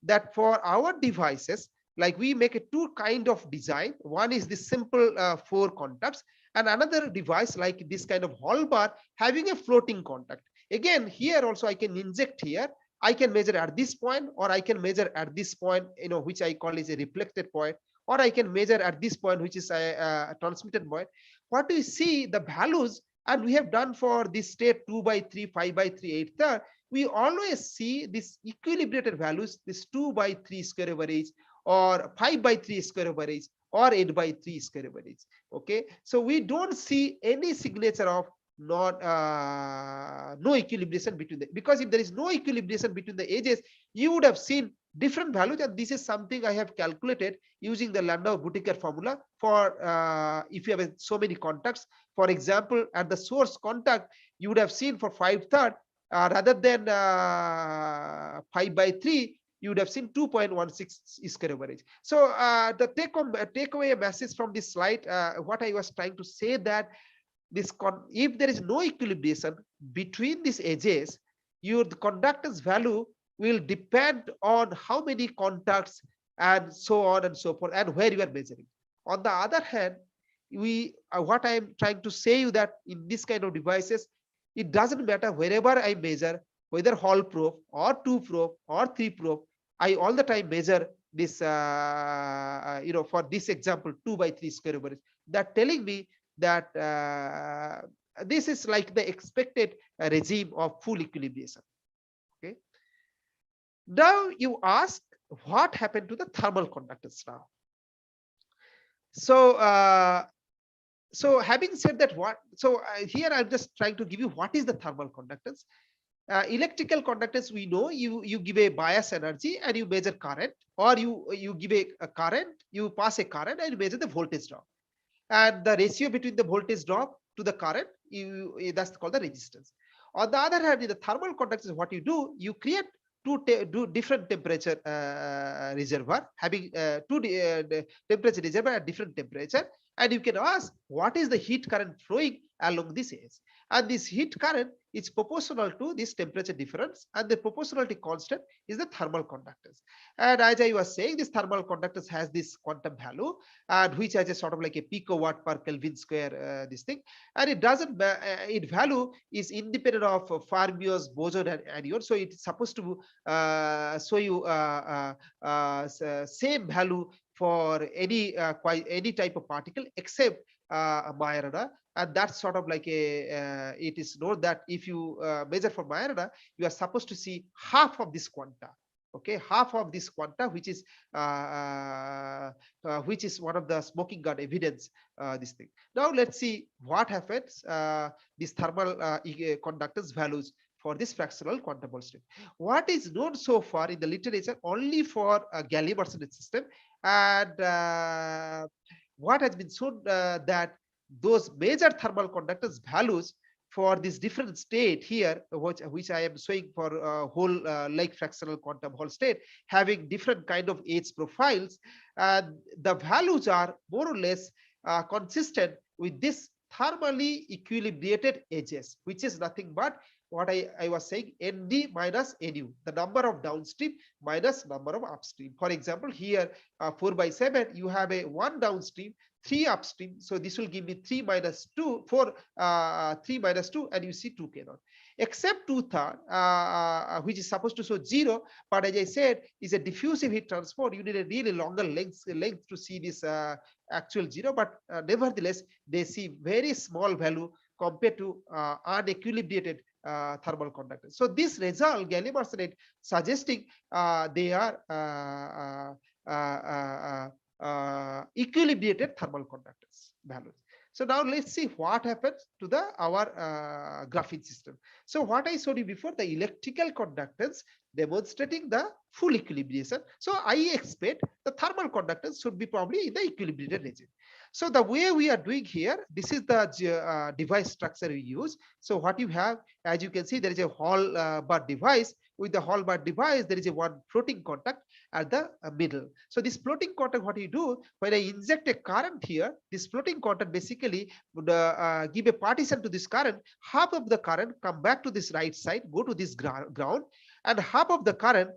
that for our devices, like we make a two kind of design. One is this simple 4 contacts, and another device like this kind of hall bar having a floating contact. Again, here also I can inject here. I can measure at this point, or I can measure at this point, which I call is a reflected point, or I can measure at this point, which is a transmitted point. What we see the values, and we have done for this state 2 by 3, 5 by 3, 8/3, we always see this equilibrated values, this 2 by 3 square average, or 5 by 3 square average, or 8 by 3 square average. Okay, so we don't see any signature of no equilibration between the, because if there is no equilibration between the edges, you would have seen different values, and this is something I have calculated using the Landau-Whittaker formula for if you have so many contacts. For example, at the source contact, you would have seen for 5/3 rather than 5 by 3, you would have seen 2.16 square average. So the takeaway message from this slide, what I was trying to say, that if there is no equilibration between these edges, your conductance value will depend on how many contacts and so on and so forth, and where you are measuring. On the other hand, what I am trying to say you that in this kind of devices, it doesn't matter wherever I measure, whether Hall probe or 2 probe or 3 probe, I all the time measure this for this example 2 by 3 square average. That telling me that this is like the expected regime of full equilibration. Okay. Now you ask, what happened to the thermal conductance now? So so having said that, here I'm just trying to give you what is the thermal conductance. Electrical conductance, we know you give a bias energy and you measure current, or you give a current, you pass a current and you measure the voltage drop, and the ratio between the voltage drop to the current, that's called the resistance. On the other hand, in the thermal conductance, what you do, you create two different temperature reservoir, having two temperature reservoir at different temperature, and you can ask what is the heat current flowing along this edge, and this heat current is proportional to this temperature difference, and the proportionality constant is the thermal conductance. And as I was saying, this thermal conductance has this quantum value, and which has a sort of like a picowatt per Kelvin square this thing, and it doesn't its value is independent of fermions, boson, and anion, so it's supposed to show you same value for any type of particle except Majorana, and that's sort of like a it is known that if you measure for Majorana, you are supposed to see half of this quanta. Okay, half of this quanta, which is one of the smoking gun evidence. This thing. Now let's see what happens. This thermal conductance values for this fractional quantum Hall state. What is known so far in the literature only for gallium arsenide system, and what has been shown that those major thermal conductance values for this different state here, which I am showing for whole like fractional quantum Hall state, having different kind of age profiles, and the values are more or less consistent with this thermally equilibrated edges, which is nothing but what I was saying, ND minus NU, the number of downstream minus number of upstream. For example, here 4/7, you have a 1 downstream, 3 upstream. So this will give me 3 minus 2, 4, 3 minus 2, and you see 2 cannot. Except 2/3, which is supposed to show 0, but as I said, is a diffusive heat transport. You need a really longer length to see this actual 0, but nevertheless, they see very small value compared to unequilibrated thermal conductance. So this result, gallium arsenide, suggesting they are equilibrated thermal conductance values. So now let's see what happens to our graphene system. So what I showed you before, the electrical conductance demonstrating the full equilibration. So I expect the thermal conductance should be probably in the equilibrated region. So the way we are doing here, this is the device structure we use. So what you have, as you can see, there is a hall bar device. With the hall bar device, there is a one floating contact at the middle. So this floating contact, what you do, when I inject a current here, this floating contact basically would give a partition to this current. Half of the current come back to this right side, go to this ground, and half of the current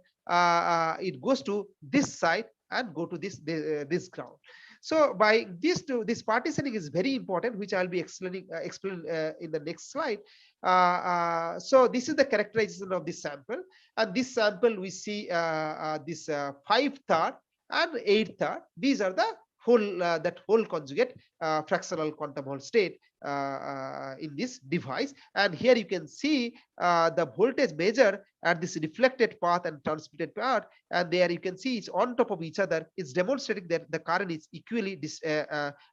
it goes to this side and go to this ground. So by these two, this partitioning is very important, which I'll be explaining in the next slide. So this is the characterization of this sample, and this sample we see this 5/3 and 8/3. These are the whole that whole conjugate fractional quantum Hall state in this device. And here you can see the voltage measure at this reflected path and transmitted path, and there you can see it's on top of each other. It's demonstrating that the current is equally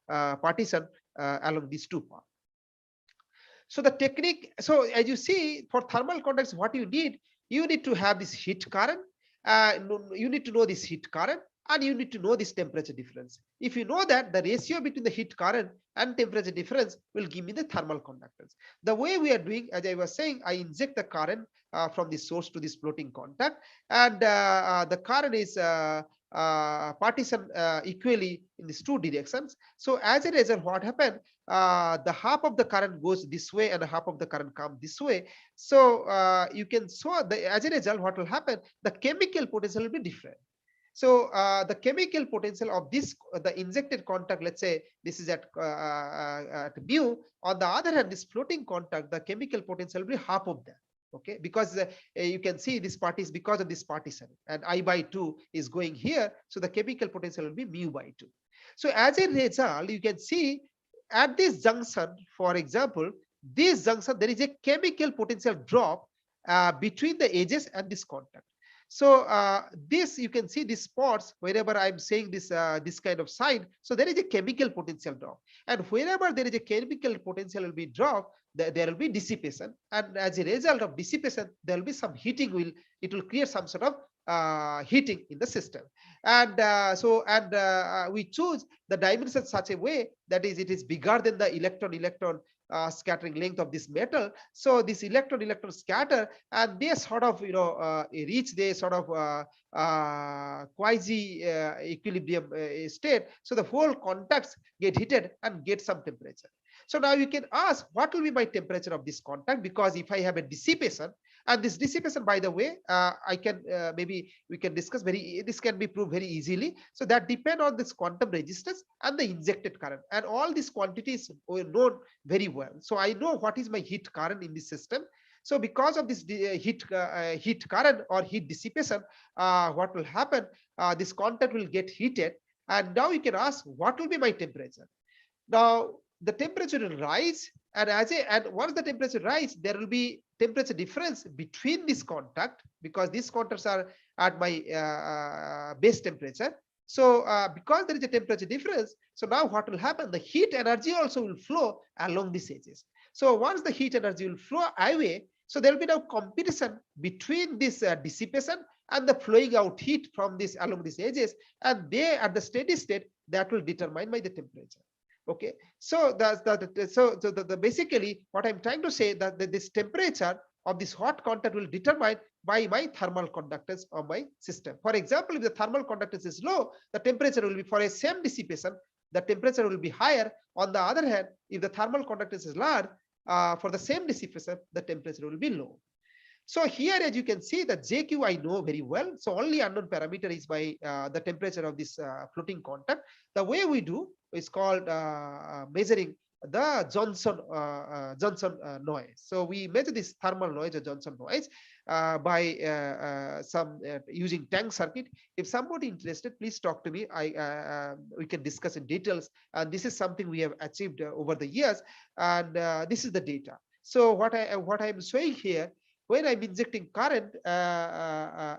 partitioned along these two paths. So the technique, so as you see, for thermal conductance, what you need to have this heat current. You need to know this heat current, and you need to know this temperature difference. If you know that, the ratio between the heat current and temperature difference will give me the thermal conductance. The way we are doing, as I was saying, I inject the current from the source to this floating contact, and the current is partitioned equally in these two directions. So as a result, what happened? The half of the current goes this way and half of the current comes this way. So you can show as a result, what will happen? The chemical potential will be different. So the chemical potential of this, the injected contact, let's say this is at mu. On the other hand, this floating contact, the chemical potential will be half of that. Okay, because you can see this part is because of this partition, and I/2 is going here, so the chemical potential will be mu/2. So as a result, you can see at this junction, for example, this junction, there is a chemical potential drop between the edges and this contact. So this, you can see these spots wherever I'm saying this this kind of sign. So there is a chemical potential drop, and wherever there is a chemical potential will be drop, there will be dissipation, and as a result of dissipation, there will be some heating. It will create some sort of heating in the system. And we choose the dimension such a way that is it is bigger than the electron scattering length of this metal. So this electron scatter, and they sort of reach the sort of quasi equilibrium state. So the whole contacts get heated and get some temperature. So now you can ask, what will be my temperature of this contact? Because if I have a dissipation, and this dissipation, by the way, I can maybe we can discuss this can be proved very easily. So that depend on this quantum resistance and the injected current, and all these quantities are known very well. So I know what is my heat current in this system. So because of this heat current or heat dissipation, what will happen? This contact will get heated, and now you can ask, what will be my temperature? Now the temperature will rise, and once the temperature rise, there will be temperature difference between this contact, because these contacts are at my base temperature. So because there is a temperature difference, so now what will happen? The heat energy also will flow along these edges. So once the heat energy will flow away, so there will be now competition between this dissipation and the flowing out heat from this along these edges, and they at the steady state, that will determine by the temperature. Okay, so basically what I'm trying to say that this temperature of this hot contact will determine by my thermal conductance of my system. For example, if the thermal conductance is low, the temperature will be, for a same dissipation, the temperature will be higher. On the other hand, if the thermal conductance is large, for the same dissipation, the temperature will be low. So here, as you can see, the JQ I know very well. So only unknown parameter is by the temperature of this floating contact. The way we do is called measuring the Johnson noise. So we measure this thermal noise or Johnson noise by using tank circuit. If somebody interested, please talk to me. We can discuss in details. And this is something we have achieved over the years. And this is the data. So what I'm showing here, when I'm injecting current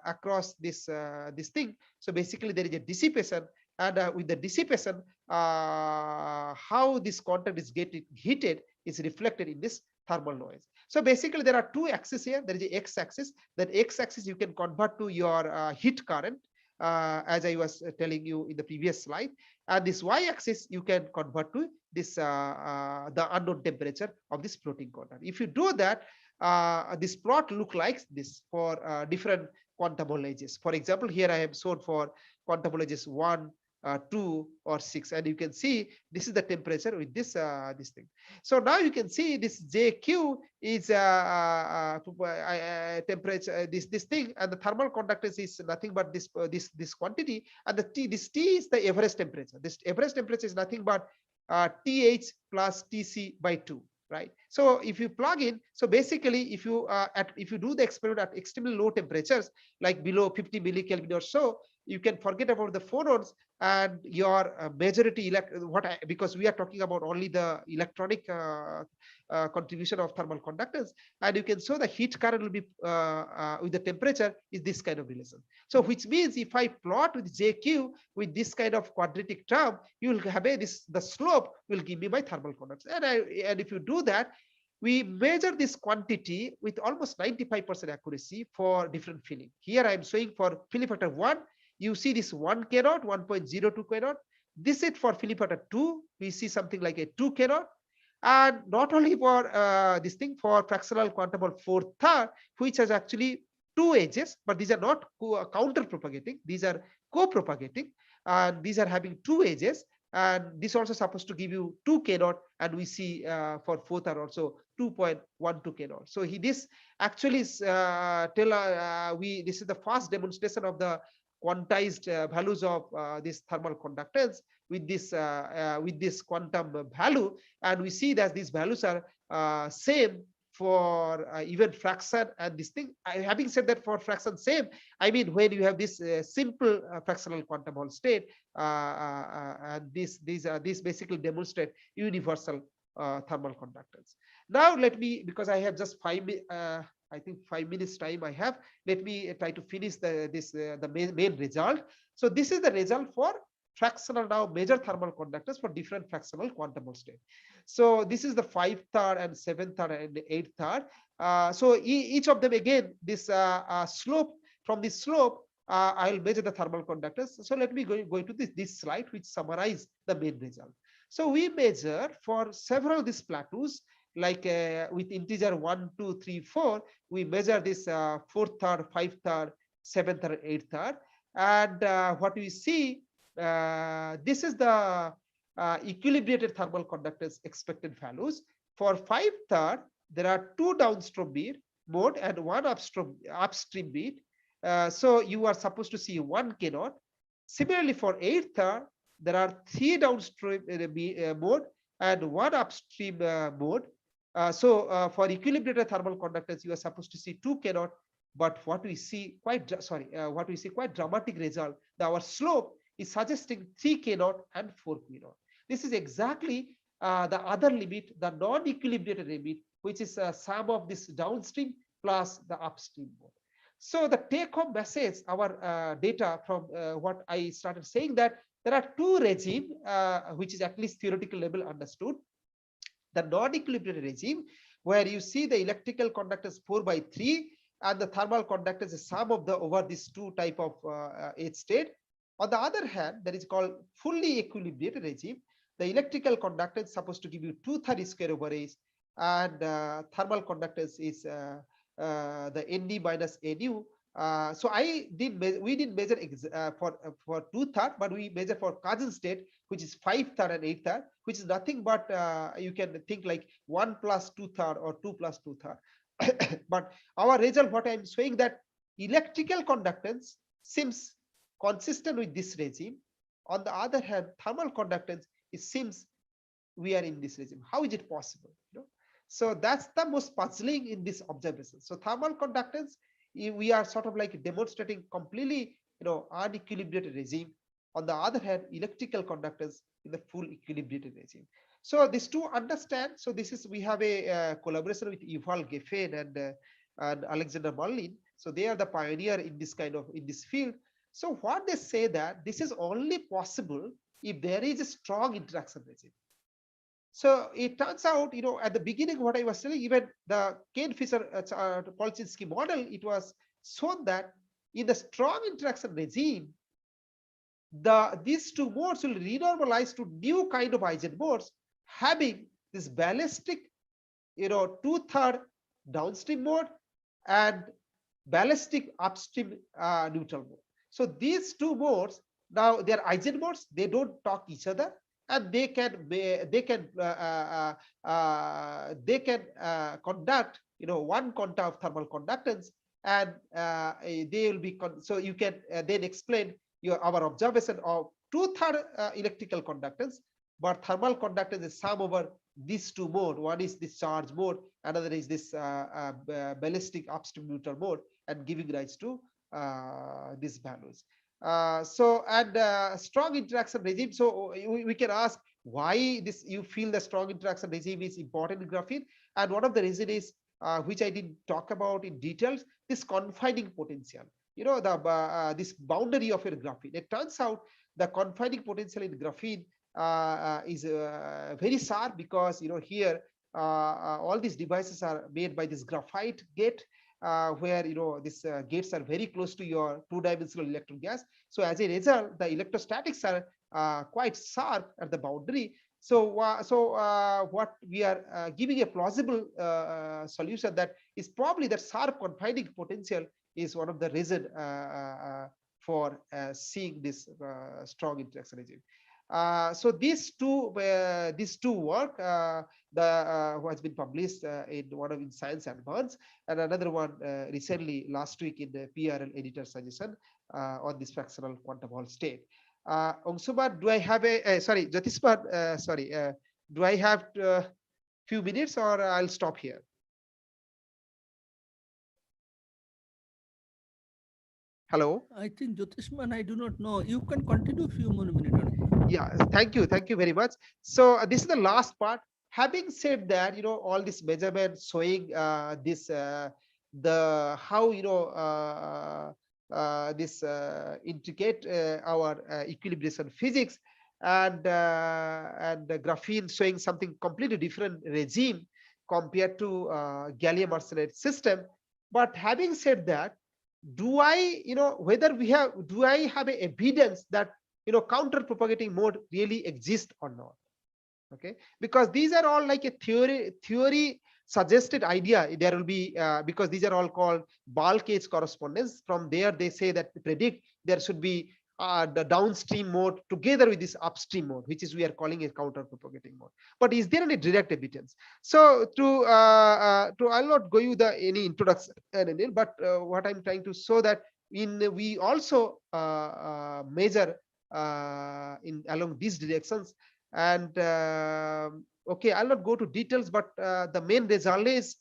across this thing, so basically there is a dissipation, and with the dissipation, how this contact is getting heated is reflected in this thermal noise. So basically there are two axes here. There is a x-axis. That x-axis you can convert to your heat current, as I was telling you in the previous slide, and this y-axis you can convert to this the unknown temperature of this floating contact. If you do that, this plot look like this for different quantum voltages. For example, here I have shown for quantum voltages 1, 2, or 6, and you can see this is the temperature with this this thing. So now you can see this JQ is temperature, this thing, and the thermal conductance is nothing but this quantity, and this T is the average temperature. This average temperature is nothing but TH plus TC by 2. Right. So if you plug in, so basically if you do the experiment at extremely low temperatures, like below 50 millikelvin or so, you can forget about the phonons, and your majority because we are talking about only the electronic contribution of thermal conductance, and you can show the heat current will be with the temperature is this kind of relation. So which means if I plot with JQ with this kind of quadratic term, you will have the slope will give me my thermal conductance, and if you do that, we measure this quantity with almost 95% accuracy for different filling. Here I am showing for filling factor 1, you see this 1 K naught, 1.02 K naught. This is for filling factor 2, we see something like a 2 K naught. And not only for this thing, for fractional quantum Hall 4/3, which has actually 2 edges, but these are not counter propagating, these are co-propagating, and these are having 2 edges. And this also supposed to give you 2 K naught, and we see for 4th are also 2.12 K naught. So this actually is this is the first demonstration of the quantized values of this thermal conductance with this quantum value, and we see that these values are same for even fraction and this thing. Having said that, for fraction same, I mean when you have this simple fractional quantum Hall state, and these basically demonstrate universal thermal conductance. Now let me, because I have just 5 minutes time I have, let me try to finish the main result. So this is the result for fractional now major thermal conductors for different fractional quantum Hall state. So this is the 5/3 and 7/3 and 8/3. So each of them, again, this slope, from this slope I'll measure the thermal conductance. So let me go to this slide which summarize the main result. So we measure for several these plateaus, like with integer 1, 2, 3, 4, we measure this 4/3, 5/3, 7/3, 8/3, and what we see, this is the equilibrated thermal conductance expected values. For 5/3, there are 2 downstream beat mode and 1 upstream beat. So you are supposed to see 1 K naught. Similarly, for 8/3, there are 3 downstream mode and 1 upstream mode. So for equilibrated thermal conductance, you are supposed to see 2 K naught. But what we see quite dramatic result, our slope is suggesting 3 K naught and 4 K naught. This is exactly the other limit, the non-equilibrated limit, which is a sum of this downstream plus the upstream mode. So the take-home message, our data from what I started saying, that there are 2 regimes, which is at least theoretical level understood. The non-equilibrated regime, where you see the electrical conductance 4/3, and the thermal conductance is sum of the over these 2 type of H state. On the other hand, that is called fully equilibrated regime, the electrical conductance is supposed to give you 2/3 square over H, and thermal conductance is the Nd minus Nu. So we didn't measure for 2/3, but we measure for cousin state, which is 5/3 and 8/3, which is nothing but you can think like 1 plus 2/3 or 2 plus 2/3. But our result, what I'm showing, that electrical conductance seems consistent with this regime. On the other hand, thermal conductance, it seems we are in this regime. How is it possible? So that's the most puzzling in this observation. So thermal conductance, we are sort of like demonstrating completely unequilibrated regime. On the other hand, electrical conductance in the full equilibrated regime. So this to understand, so this is, we have a collaboration with Graphene and Alexander Merlin. So they are the pioneer in this in this field. So what they say, that this is only possible if there is a strong interaction regime. So it turns out, at the beginning, what I was telling, even the Kane-Fisher-Polchinski model, it was shown that in the strong interaction regime, these two modes will renormalize to new kind of eigenmodes, having this ballistic, 2/3 downstream mode and ballistic upstream neutral mode. So these two modes, now they are eigenmodes, they don't talk each other, and they can conduct one quanta of thermal conductance, and they will be so you can then explain our observation of 2/3 electrical conductance, but thermal conductance is sum over these two modes. One is this charge mode, another is this ballistic upstream neutral mode, and giving rise to these values. Strong interaction regime. So we can ask why this, you feel the strong interaction regime is important in graphene, and one of the reasons is which I didn't talk about in details, this confining potential. This boundary of your graphene. It turns out the confining potential in graphene is very sharp, because here all these devices are made by this graphite gate, where these gates are very close to your two-dimensional electron gas. So as a result, the electrostatics are quite sharp at the boundary. So what we are giving a plausible solution, that is probably that sharp confining potential is one of the reason for seeing this strong interaction regime. So these two work, has been published in one of in Science Advance, and another one recently last week in the PRL editor suggestion on this fractional quantum Hall state. Ongsuman, do I have sorry, Jyotisman, sorry, do I have a few minutes, or I'll stop here? Hello. I think Jyotishman, I do not know. You can continue a few more minutes. Yeah, thank you very much. So this is the last part. Having said that, all this measurement showing this the how this intricate our equilibration physics, and the graphene showing something completely different regime compared to gallium arsenide system. But having said that, do I whether do I have a evidence that counter propagating mode really exists or not? Okay, because these are all like a theory suggested idea. There will be because these are all called bulk age correspondence. From there they say that predict there should be the downstream mode together with this upstream mode, which is we are calling a counter propagating mode. But is there any direct evidence? So I'll not go you any introduction, but what I'm trying to show that we also measure in along these directions, and okay, I'll not go to details, but the main result is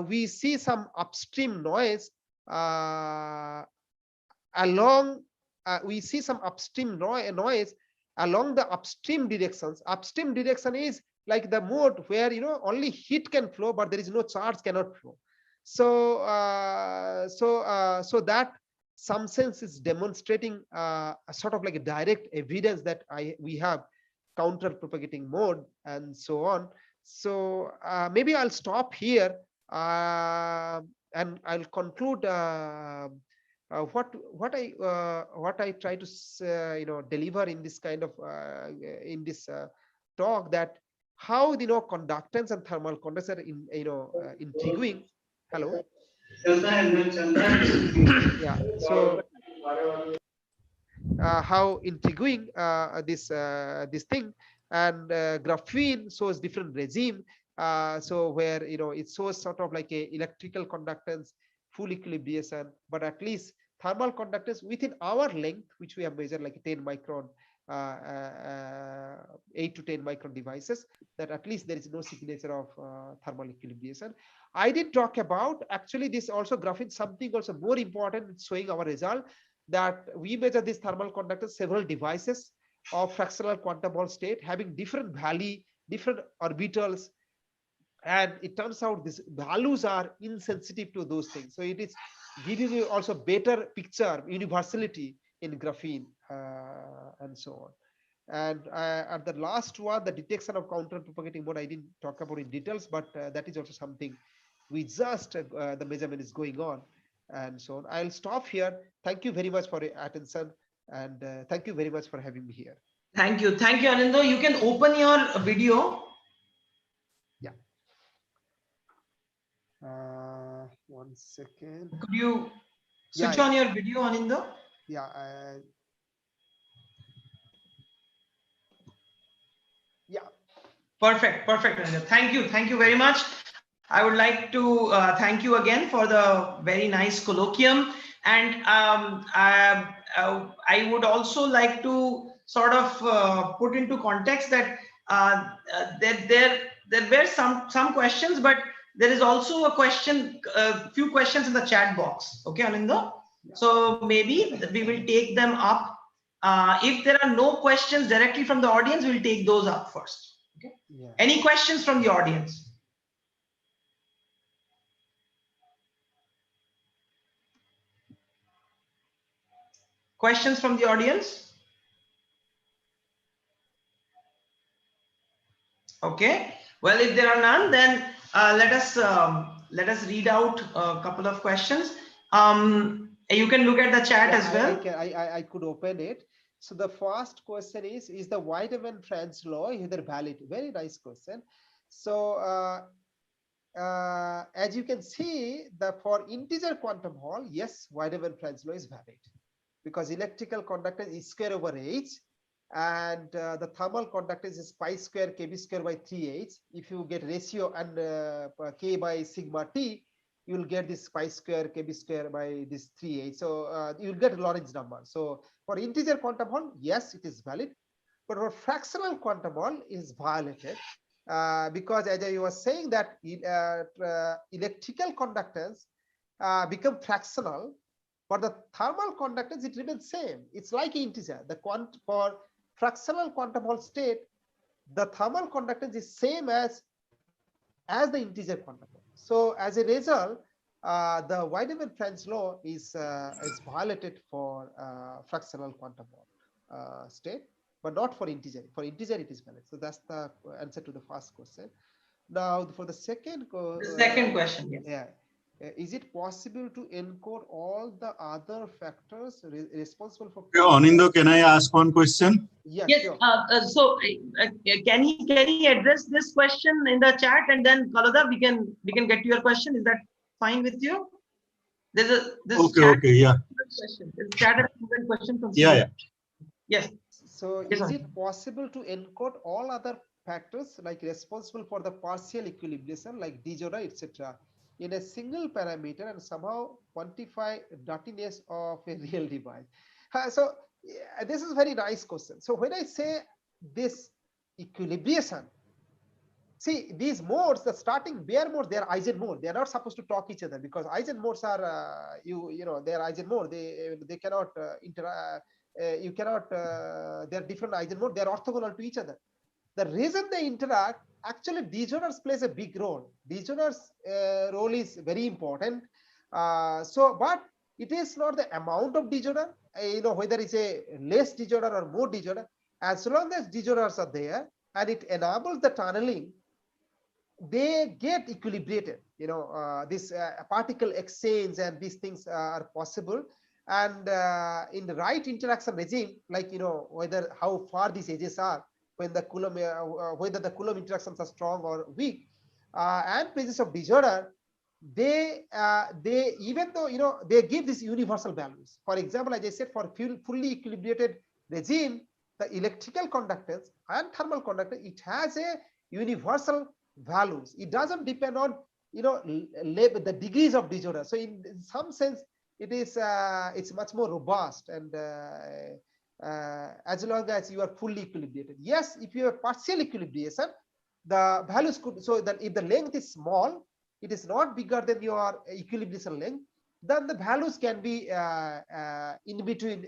we see some upstream noise along. We see some upstream noise along the upstream directions. Upstream direction is like the mode where only heat can flow, but there is no charge cannot flow. So so that some sense is demonstrating a sort of like a direct evidence that we have counter propagating mode and so on. So maybe I'll stop here and I'll conclude what I try to deliver in this kind of in this talk that how conductance and thermal conductance are intriguing. Hello. Yeah. So how intriguing this thing, and graphene shows different regime. So where it shows sort of like a electrical conductance, full equilibration, but at least thermal conductance within our length, which we have measured like 10 micron, 8 to 10 micron devices, that at least there is no signature of thermal equilibration. I did talk about actually this also graphene, something also more important, showing our result that we measure this thermal conductance several devices of fractional quantum Hall state having different value, different orbitals, and it turns out these values are insensitive to those things. So it is giving you also better picture, universality in graphene, and so on. And at the last one, the detection of counter propagating mode, I didn't talk about in details, but that is also something we just the measurement is going on, and so on. I'll stop here. Thank you very much for your attention, and thank you very much for having me here. Thank you, Anindya. You can open your video. Yeah. 1 second. Could you switch on your video, Anindya? Yeah. Yeah. Perfect, Anindya. Thank you very much. I would like to thank you again for the very nice colloquium, and I would also like to sort of put into context that there were some questions, but there is also a few questions in the chat box. Okay, Anindya? So maybe we will take them up. If there are no questions directly from the audience, we'll take those up first. Okay. Yeah. Any questions from the audience? Questions from the audience? Okay. Well, if there are none, then let us read out a couple of questions. You can look at the chat as well. I could open it. So the first question is the White-Evans-Franz law either valid? Very nice question. So as you can see, for integer quantum Hall, yes, White-Evans-Franz law is valid, because electrical conductance is square over h, and the thermal conductance is pi square kb square by 3h. If you get ratio and k by sigma t, you will get this pi square kb square by this 3h. So you will get Lorentz number. So for integer quantum Hall, yes, it is valid, but for fractional quantum Hall is violated, because as I was saying that electrical conductance become fractional, but the thermal conductance, it remains same. It's like integer. For fractional quantum Hall state, the thermal conductance is same as the integer quantum Hall. So as a result, the White-Evans-Franz law is violated for fractional quantum Hall state, but not for integer. For integer, it is valid. So that's the answer to the first question. Now for the second question, yes. Yeah. Is it possible to encode all the other factors responsible for? Anindya, can I ask one question? Yes. Sure. So can he address this question in the chat, and then Kalada, we can get to your question. Is that fine with you? There's Okay, yeah. Question. There's chat question from Yeah. Yes. So is it possible to encode all other factors like responsible for the partial equilibration like disorder, etc., in a single parameter and somehow quantify dirtiness of a real device? So this is a very nice question. So when I say this equilibration, see these modes, the starting bare modes, they are eigenmode. They are not supposed to talk each other, because eigenmodes are they are eigenmode. They cannot you cannot. They are different eigenmode. They are orthogonal to each other. The reason they interact, actually disorders plays a big role. Disorders role is very important. But it is not the amount of disorder, whether it's a less disorder or more disorder. As long as disorders are there and it enables the tunneling, they get equilibrated. This particle exchange and these things are possible. And in the right interaction regime, like whether how far these edges are, when the Coulomb, whether the Coulomb interactions are strong or weak, and presence of disorder, they even though they give these universal values. For example, as I said, for fully equilibrated regime, the electrical conductance and thermal conductance, it has a universal values. It doesn't depend on the degrees of disorder. So in some sense, it is it's much more robust, and as long as you are fully equilibrated. Yes, if you have partial equilibration, the values could, so that if the length is small, it is not bigger than your equilibration length, then the values can be in between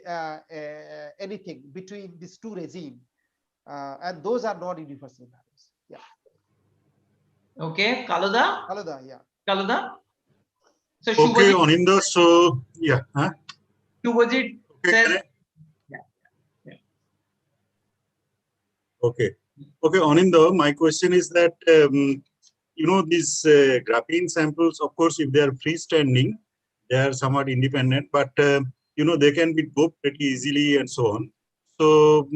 anything between these two regimes, and those are not universal values. Yeah. Okay, Kaluda. Kaluda, yeah. Kaluda. So Okay, Anindya. So yeah. Huh? Shubhajit Okay. says. Okay. Okay, Anindya. My question is that these graphene samples, of course, if they are freestanding, they are somewhat independent, but they can be doped pretty easily and so on. So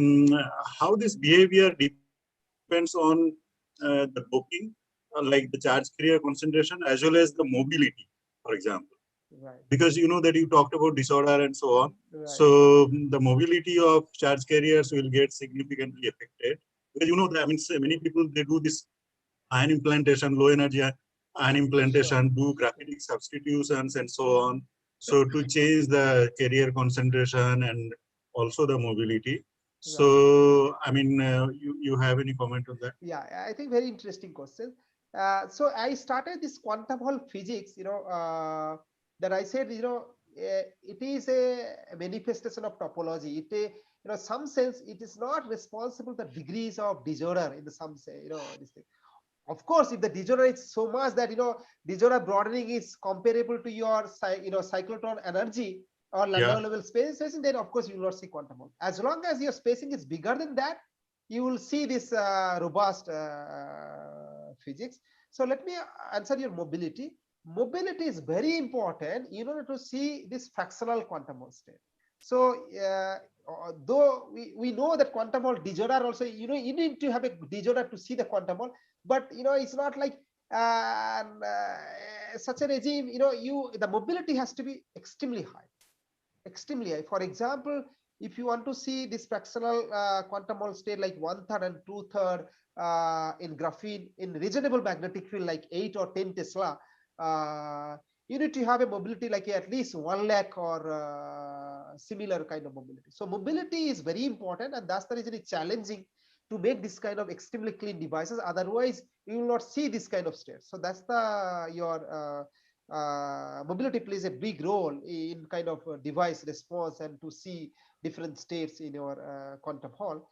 how this behavior depends on the doping, like the charge carrier concentration, as well as the mobility, for example. Right. Because that you talked about disorder and so on. Right. So the mobility of charge carriers will get significantly affected. Because many people, they do this ion implantation, low energy ion implantation, do graphitic substitutions and so on. So to change the carrier concentration and also the mobility. So, you have any comment on that? Yeah, I think very interesting question. So I started this quantum Hall physics, that I said, it is a manifestation of topology. It, some sense, it is not responsible for the degrees of disorder in the some say, this thing. Of course, if the disorder is so much that disorder broadening is comparable to your cyclotron energy or Landau level spacing, then of course you will not see quantum Hall. As long as your spacing is bigger than that, you will see this robust physics. So let me answer your mobility. Mobility is very important in order to see this fractional quantum Hall state. So though we know that quantum Hall disorder also, you need to have a disorder to see the quantum Hall, but it's not like such a regime. The mobility has to be extremely high, extremely high. For example, if you want to see this fractional quantum Hall state like 1/3 and 2/3 in graphene in reasonable magnetic field like 8 or 10 Tesla, you need to have a mobility like at least 1 lakh or similar kind of mobility. So mobility is very important, and that's the reason it's challenging to make this kind of extremely clean devices. Otherwise, you will not see this kind of state. So that's your mobility plays a big role in kind of device response and to see different states in your quantum Hall.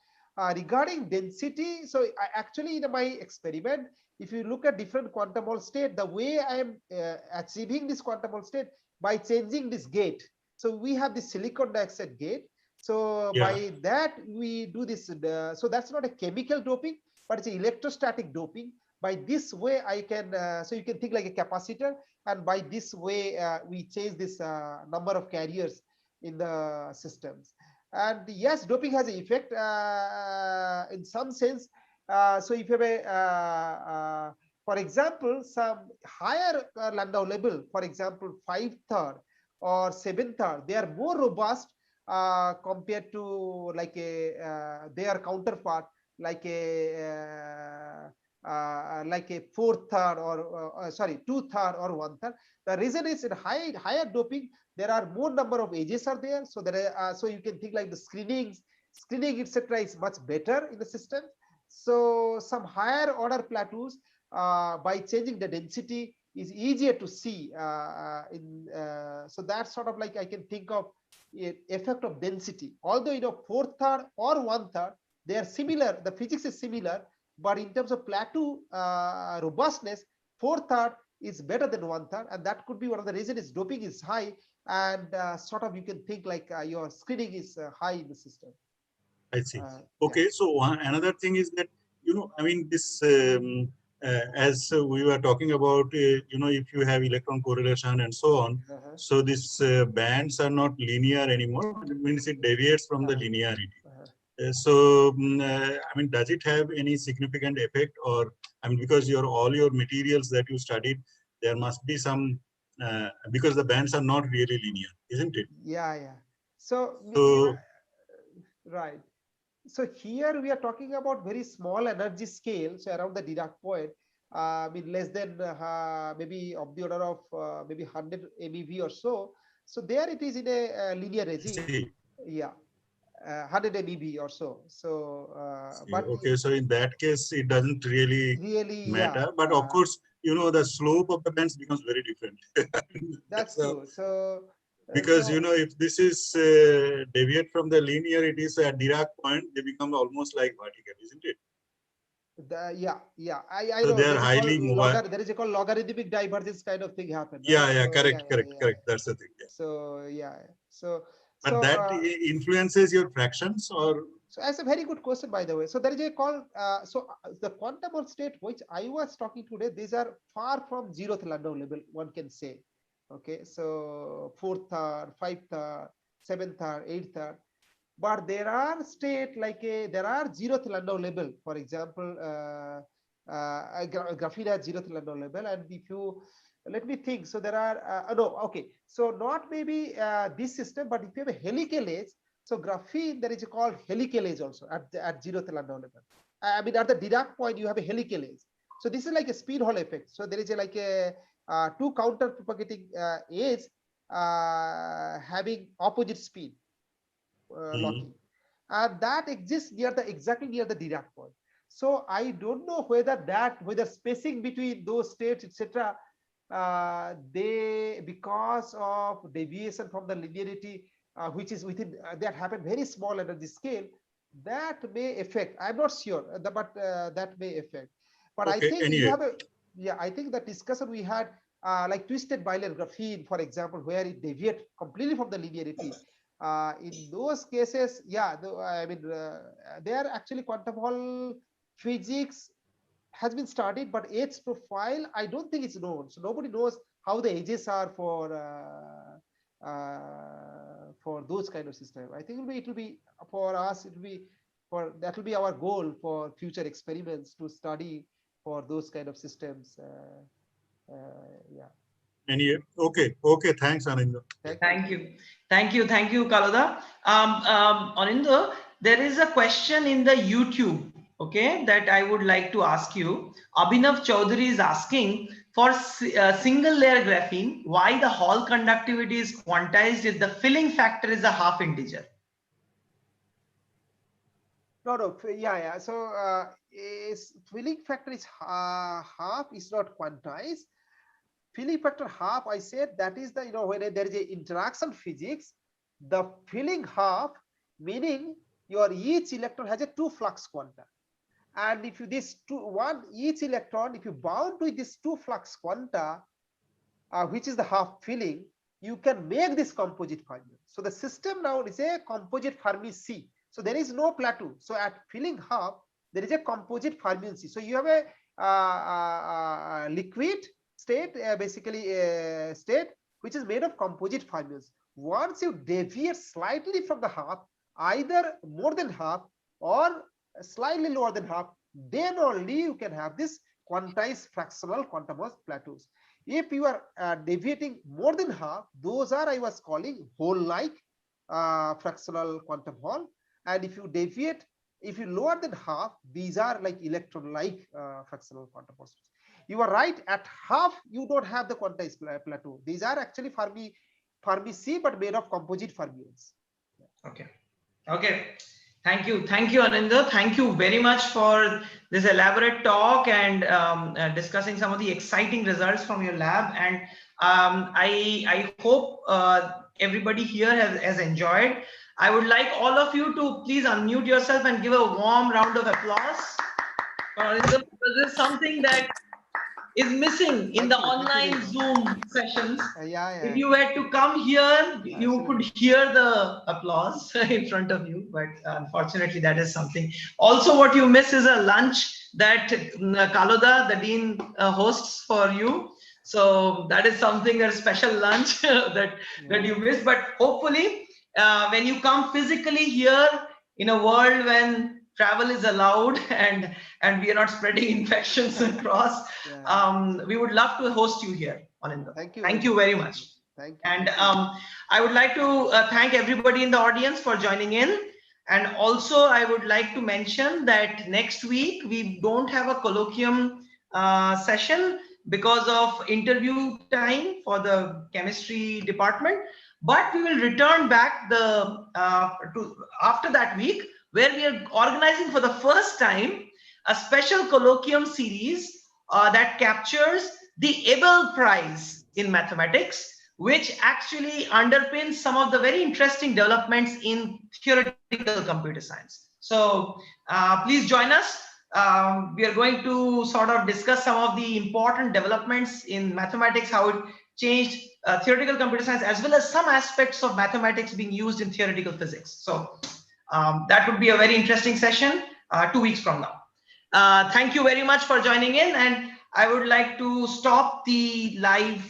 Regarding density, so actually in my experiment, if you look at different quantum Hall state, the way I am achieving this quantum Hall state by changing this gate. So we have this silicon dioxide gate. So by that we do this. So that's not a chemical doping, but it's an electrostatic doping. By this way, I can, so you can think like a capacitor, and by this way, we change this number of carriers in the systems. And yes, doping has an effect in some sense. So if you have for example, some higher Landau level, for example, 5/3 or 7/3, they are more robust compared to like their counterpart, like a 4/3 or sorry 2/3 or 1/3. The reason is in higher doping, there are more number of edges are there, so that so you can think like the screening etc. is much better in the system. So some higher order plateaus, by changing the density, is easier to see. So that's sort of like I can think of effect of density. Although 4/3 or 1/3, they are similar. The physics is similar, but in terms of plateau robustness, 4/3 is better than 1/3, and that could be one of the reasons is doping is high, and sort of you can think like your screening is high in the system. I see. Okay, so another thing is that this as we were talking about, if you have electron correlation and so on, so these bands are not linear anymore. It means it deviates from the linearity. I mean, does it have any significant effect, or I mean, because all your materials that you studied, there must be some because the bands are not really linear, isn't it? Yeah, yeah. So, So right. So here we are talking about very small energy scale, so around the Dirac point, I mean less than maybe of the order of maybe 100 MeV or so. So there it is in a linear regime. see, Yeah, 100 MeV or so. So, but okay, so in that case, it doesn't really really, matter. yeah, But of course, you know, the slope of the bands becomes very different. that's So, true. So, because so you know, if this is deviate from the linear, it is at Dirac point, they become almost like vertical, isn't it? yeah, I So know they are there is a highly mobile. there is a called logarithmic divergence kind of thing happen, right? Yeah, yeah, So correct, correct, correct. That's the thing. Yeah. So yeah, so But so that influences your fractions, or so that's a very good question, by the way. So there is a call. The quantum of state which I was talking today, these are far from zeroth Landau level, one can say. Okay, so fourth third, fifth third, seventh third, eighth third. But there are state like there are zeroth Landau level. For example, graphene has zeroth Landau level, and if you let me think, so there are no, okay, so not maybe this system, but if you have a helical edge, so graphene there is a called helical edge also at zeroth Landau level. I mean at the Dirac point you have a helical edge. So this is like a speed Hall effect. So there is like a two counter propagating edge having opposite speed. Locking, and that exists near the exactly near the Dirac point. So I don't know whether spacing between those states, etc., they because of deviation from the linearity which is within that happen very small energy scale, that may affect. I'm not sure, but that may affect. But I okay, think you anyway. have a I think the discussion we had like twisted bilayer graphene, for example, where it deviates completely from the linearity. In those cases, yeah, I mean, they are actually quantum Hall physics has been studied, but its profile, I don't think it's known. So nobody knows how the edges are for those kind of system. I think it will be for us. It will be that will be our goal for future experiments to study for those kind of systems. Yeah. Anyway, okay. Thanks, Anindya. Thank you, Kaloda. Anindya, there is a question in the YouTube, okay, that I would like to ask you. Abhinav Chaudhary is asking for single layer graphene, why the Hall conductivity is quantized if the filling factor is a half integer? No, yeah. So is filling factor is half is not quantized. Filling factor half, I said that is the, when there is a interaction physics, the filling half, meaning your each electron has a two flux quanta. And if you each electron, if you bound with this two flux quanta, which is the half filling, you can make this composite fermion. So the system now is a composite Fermi C. So there is no plateau. So at filling half, there is a composite fermion C. So you have a liquid state, basically a state which is made of composite fermions. Once you deviate slightly from the half, either more than half or slightly lower than half, then only you can have this quantized fractional quantum Hall plateaus. If you are deviating more than half, those are I was calling hole-like fractional quantum Hall. And if you deviate, if you lower than half, these are like electron-like fractional quantum Hall. You are right. At half, you don't have the quantized plateau. These are actually Fermi C, but made of composite fermions. Okay. Thank you, Anindya. Thank you very much for this elaborate talk and discussing some of the exciting results from your lab. And I hope everybody here has enjoyed. I would like all of you to please unmute yourself and give a warm round of applause for Anindya, because this is something that is missing in the online Zoom sessions. If you were to come here, you could hear the applause in front of you, but unfortunately that is something. Also, what you miss is a lunch that Kaloda, the dean, hosts for you. So that is something, a special lunch that you miss. But hopefully, when you come physically here in a world when travel is allowed and we are not spreading infections across, Yeah. we would love to host you here, Anindya. Thank You very much. Thank you. And Thank you. I would like to thank everybody in the audience for joining in. And also, I would like to mention that next week we don't have a colloquium session because of interview time for the chemistry department. But we will return back after that week, where we are organizing for the first time a special colloquium series that captures the Abel Prize in mathematics, which actually underpins some of the very interesting developments in theoretical computer science. So please join us. We are going to sort of discuss some of the important developments in mathematics, how it changed theoretical computer science, as well as some aspects of mathematics being used in theoretical physics. So that would be a very interesting session 2 weeks from now. Thank you very much for joining in, and I would like to stop the live